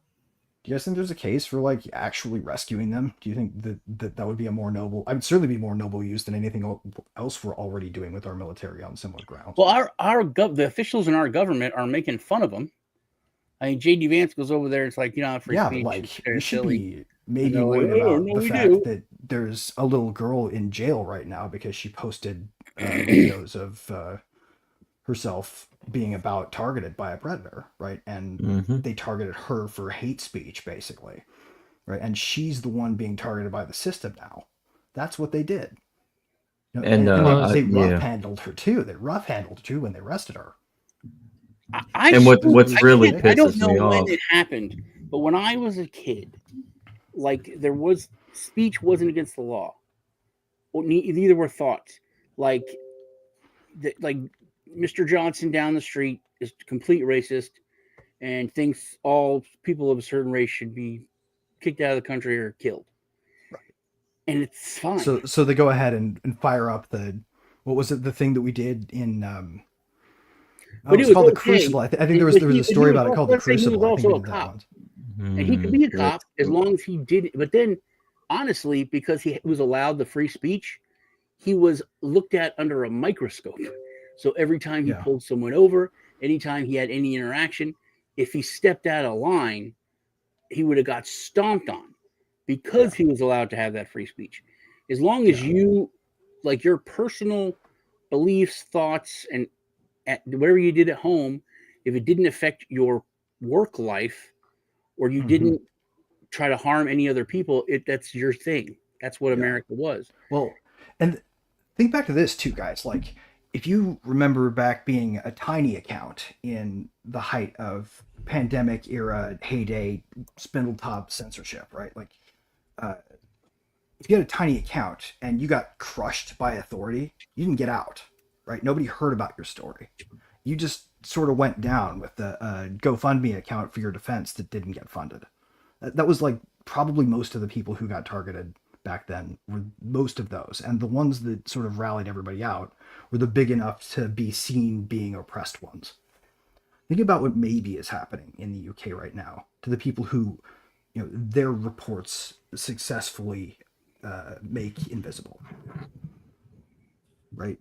Do you guys think there's a case for like actually rescuing them? Do you think that would be a more noble? I would certainly be more noble use than anything else we're already doing with our military on similar grounds. Well, the officials in our government are making fun of them. I mean, J.D. Vance goes over there. It's like, free speech. But like we should silly. be maybe worried about the fact that there's a little girl in jail right now because she posted videos of herself being targeted by a predator, right? And they targeted her for hate speech, basically, right? And she's the one being targeted by the system now. That's what they did. And they rough-handled her too. They rough-handled her too when they arrested her. What's really pisses me off. I don't know when it happened, but when I was a kid, like speech wasn't against the law. Well, neither were thoughts. Like Mr. Johnson down the street is a complete racist and thinks all people of a certain race should be kicked out of the country or killed. Right. And it's fine. So they go ahead and fire up what was it? The thing that we did in, it was called the Crucible. I think there was a story about it called the Crucible. He was also a cop. And he could be a cop as long as he did it. But then, honestly, because he was allowed the free speech, he was looked at under a microscope. So every time he pulled someone over, anytime he had any interaction, if he stepped out of line, he would have got stomped on because he was allowed to have that free speech. As long as you, like your personal beliefs, thoughts, and whatever you did at home, if it didn't affect your work life or you didn't try to harm any other people, that's your thing. That's what America was. Well, and think back to this too, guys. Like, if you remember back being a tiny account in the height of pandemic era heyday spindletop censorship, right? Like, if you had a tiny account and you got crushed by authority, you didn't get out, right? Nobody heard about your story. You just sort of went down with the GoFundMe account for your defense that didn't get funded. That was like probably most of the people who got targeted back then were most of those. And the ones that sort of rallied everybody out were the big enough to be seen being oppressed ones. Think about what maybe is happening in the UK right now to the people who, their reports successfully make invisible. Right?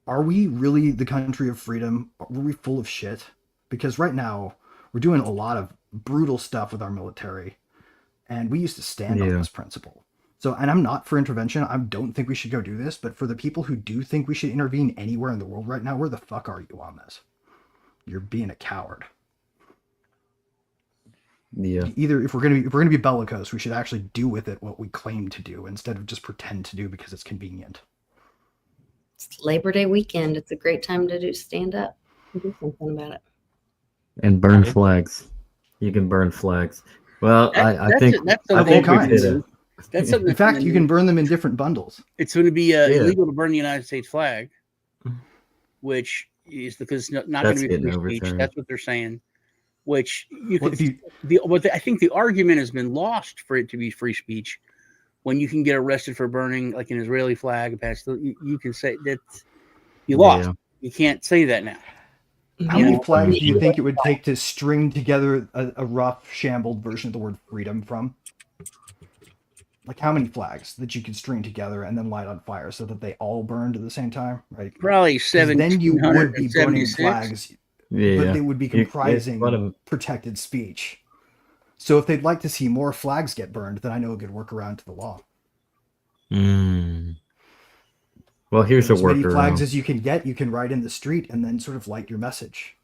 Are we really the country of freedom? Were we full of shit? Because right now we're doing a lot of brutal stuff with our military, and we used to stand on this principle. So, and I'm not for intervention. I don't think we should go do this, but for the people who do think we should intervene anywhere in the world right now, where the fuck are you on this? You're being a coward. Yeah. Either if we're gonna be bellicose, we should actually do with it what we claim to do instead of just pretend to do because it's convenient. It's Labor Day weekend. It's a great time to stand up and do something about it. And burn flags. You can burn flags. Well, I think we did it. That's in fact, you can burn them in different bundles. It's going to be illegal to burn the United States flag, which is because it's not going to be free speech. That's what they're saying. Which I think the argument has been lost for it to be free speech. When you can get arrested for burning like an Israeli flag, you can say that you lost. Yeah. You can't say that now. How many flags do you think it would take to string together a rough, shambled version of the word freedom from? Like how many flags that you could string together and then light on fire so that they all burned at the same time? Right? Probably 7. Then you would be burning flags, but they would be comprising protected speech. So if they'd like to see more flags get burned, then I know a good workaround to the law. Well, here's a workaround. As many flags as you can get, you can ride in the street and then sort of light your message.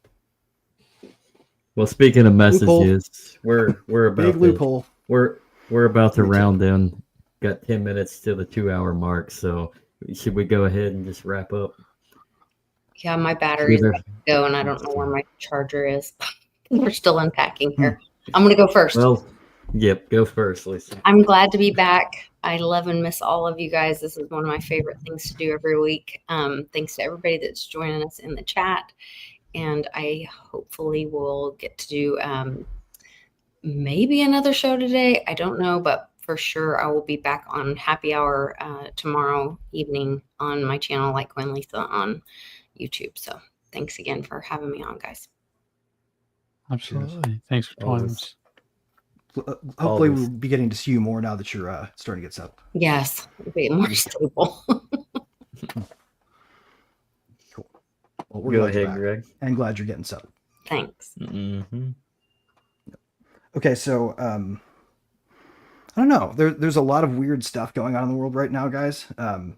Well, speaking of messages, we're about big loophole. We're about to round down. Got 10 minutes to the 2-hour mark, so should we go ahead and just wrap up? Yeah, my battery's about to go, and I don't know where my charger is. We're still unpacking here. I'm going to go first. Well, Yep, go first, Lisa. I'm glad to be back. I love and miss all of you guys. This is one of my favorite things to do every week. Thanks to everybody that's joining us in the chat. And I hopefully will get to do maybe another show today. I don't know, but for sure I will be back on Happy Hour tomorrow evening on my channel, like Quinn Lisa on YouTube. So thanks again for having me on, guys. Absolutely. Thanks for joining us. Hopefully we'll be getting to see you more now that you're starting to get set up. Yes, it'll be more stable. Cool. Well, we're Go glad you're ahead, back, Greg. and glad you're getting set up. Thanks. Mm-hmm. Okay, so I don't know. There's a lot of weird stuff going on in the world right now, guys. I'd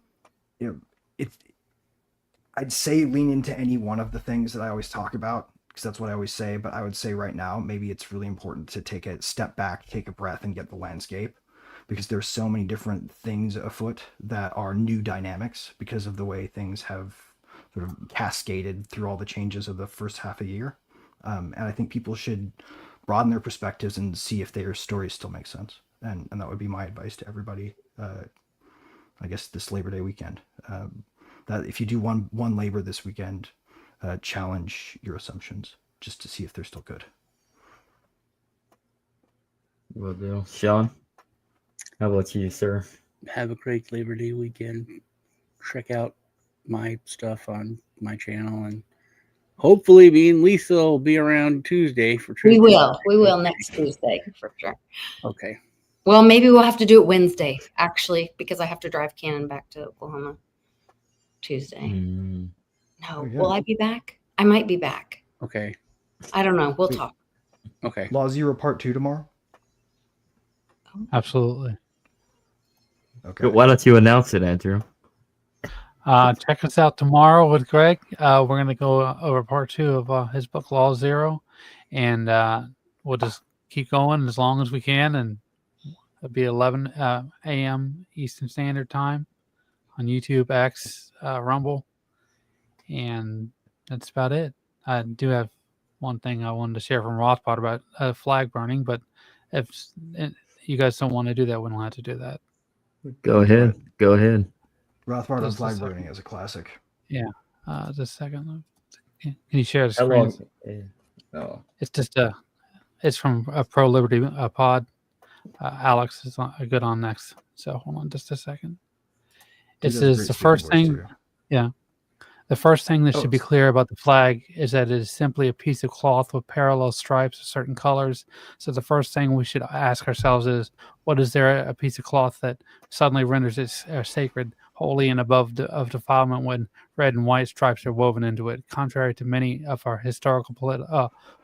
say lean into any one of the things that I always talk about, because that's what I always say. But I would say right now, maybe it's really important to take a step back, take a breath, and get the landscape, because there's so many different things afoot that are new dynamics because of the way things have sort of cascaded through all the changes of the first half of the year. And I think people should broaden their perspectives and see if their stories still make sense. And that would be my advice to everybody, I guess, this Labor Day weekend. That if you do one labor this weekend, challenge your assumptions just to see if they're still good. Will do. Sean, how about you, sir? Have a great Labor Day weekend. Check out my stuff on my channel, and hopefully me and Lisa will be around Tuesday for Tuesday. We will next Tuesday for sure. Okay. Well, maybe we'll have to do it Wednesday, actually, because I have to drive Cannon back to Oklahoma Tuesday. No, will I be back? I might be back. Okay. I don't know. We'll talk. Okay. Law Zero Part 2 tomorrow? Absolutely. Okay. Why don't you announce it, Andrew? Check us out tomorrow with Greg. We're going to go over part 2 of his book, Law Zero. And we'll just keep going as long as we can. And it'll be 11 a.m. Eastern Standard Time on YouTube, X, Rumble. And that's about it. I do have one thing I wanted to share from Rothbard about flag burning, but if you guys don't want to do that, we don't have to do that. Go ahead. Go ahead. Rothbard on flag burning is a classic. Yeah. Just a second. Can you share the How screen? long? Oh. It's just it's from a Pro Liberty pod. Alex is good on next. So hold on just a second. It says the first thing. Yeah. The first thing that should be clear about the flag is that it is simply a piece of cloth with parallel stripes of certain colors. So the first thing we should ask ourselves is, what is there a piece of cloth that suddenly renders it sacred, holy, and above of defilement when red and white stripes are woven into it? Contrary to many of our historical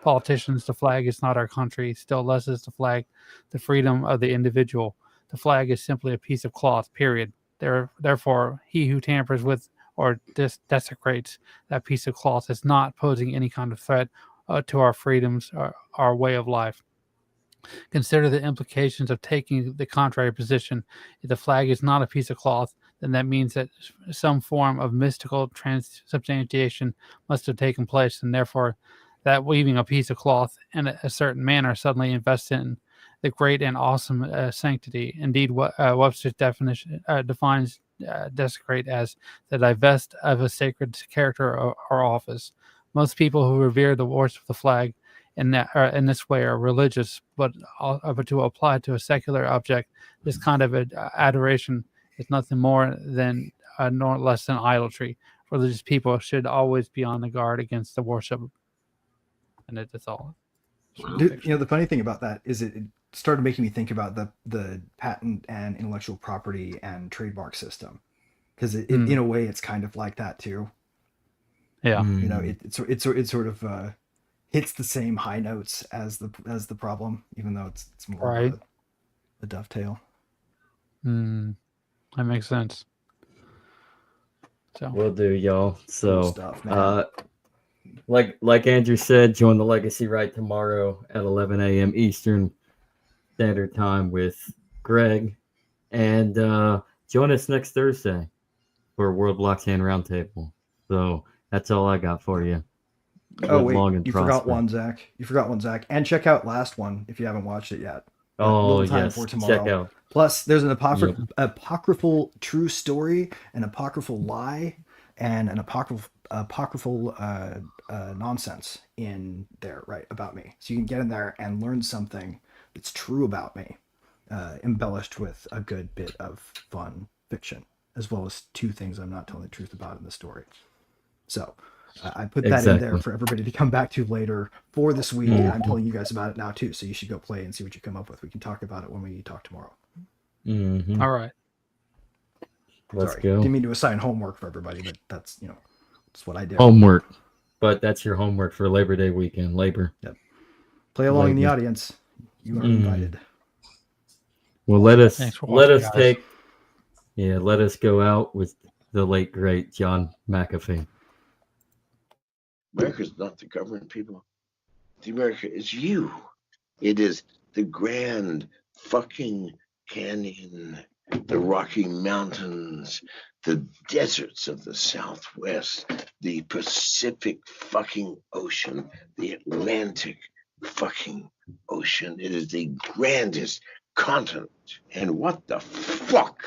politicians, the flag is not our country. Still less is the flag the freedom of the individual. The flag is simply a piece of cloth, period. Therefore, he who tampers with or desecrates that piece of cloth is not posing any kind of threat to our freedoms or our way of life. Consider the implications of taking the contrary position. If the flag is not a piece of cloth, then that means that some form of mystical transubstantiation must have taken place, and therefore that weaving a piece of cloth in a certain manner suddenly invests in the great and awesome sanctity. Indeed, Webster's definition defines desecrate as the divest of a sacred character or office. Most people who revere the worship of the flag in this way are religious, but to apply to a secular object, this kind of adoration is nothing more than nor less than idolatry. Religious people should always be on the guard against the worship, and that's all. The funny thing about that is it started making me think about the patent and intellectual property and trademark system, because in a way it's kind of like that too. Yeah, it sort of hits the same high notes as the problem, even though it's more right. of a dovetail. That makes sense. So Will do, y'all. So cool stuff, man. Like Andrew said, join the Legacy Ride tomorrow at 11 a.m. Eastern Standard Time with Greg, and join us next Thursday for World Blockchain Roundtable. So that's all I got for you. Oh wait, you forgot one, Zach. And check out last one if you haven't watched it yet. Oh, Little Time yes. for Tomorrow. Check out. Plus, there's an apocryphal true story, an apocryphal lie, and an apocryphal nonsense in there, right, about me. So you can get in there and learn something that's true about me, embellished with a good bit of fun fiction, as well as 2 things I'm not telling the truth about in the story. So I put that in there for everybody to come back to later for this week. And I'm telling you guys about it now too. So you should go play and see what you come up with. We can talk about it when we talk tomorrow. All right. Let's Sorry, go. didn't mean to assign homework for everybody, but that's, that's what I do. Homework. But that's your homework for Labor Day weekend. Labor. Yep. Play along in the audience. You are invited. Well, let us guys. let us go out with the late great John McAfee. America's not the government, people. The America is you. It is the Grand fucking Canyon, the Rocky Mountains, the deserts of the Southwest, the Pacific fucking Ocean, the Atlantic fucking Ocean. It is the grandest continent. And what the fuck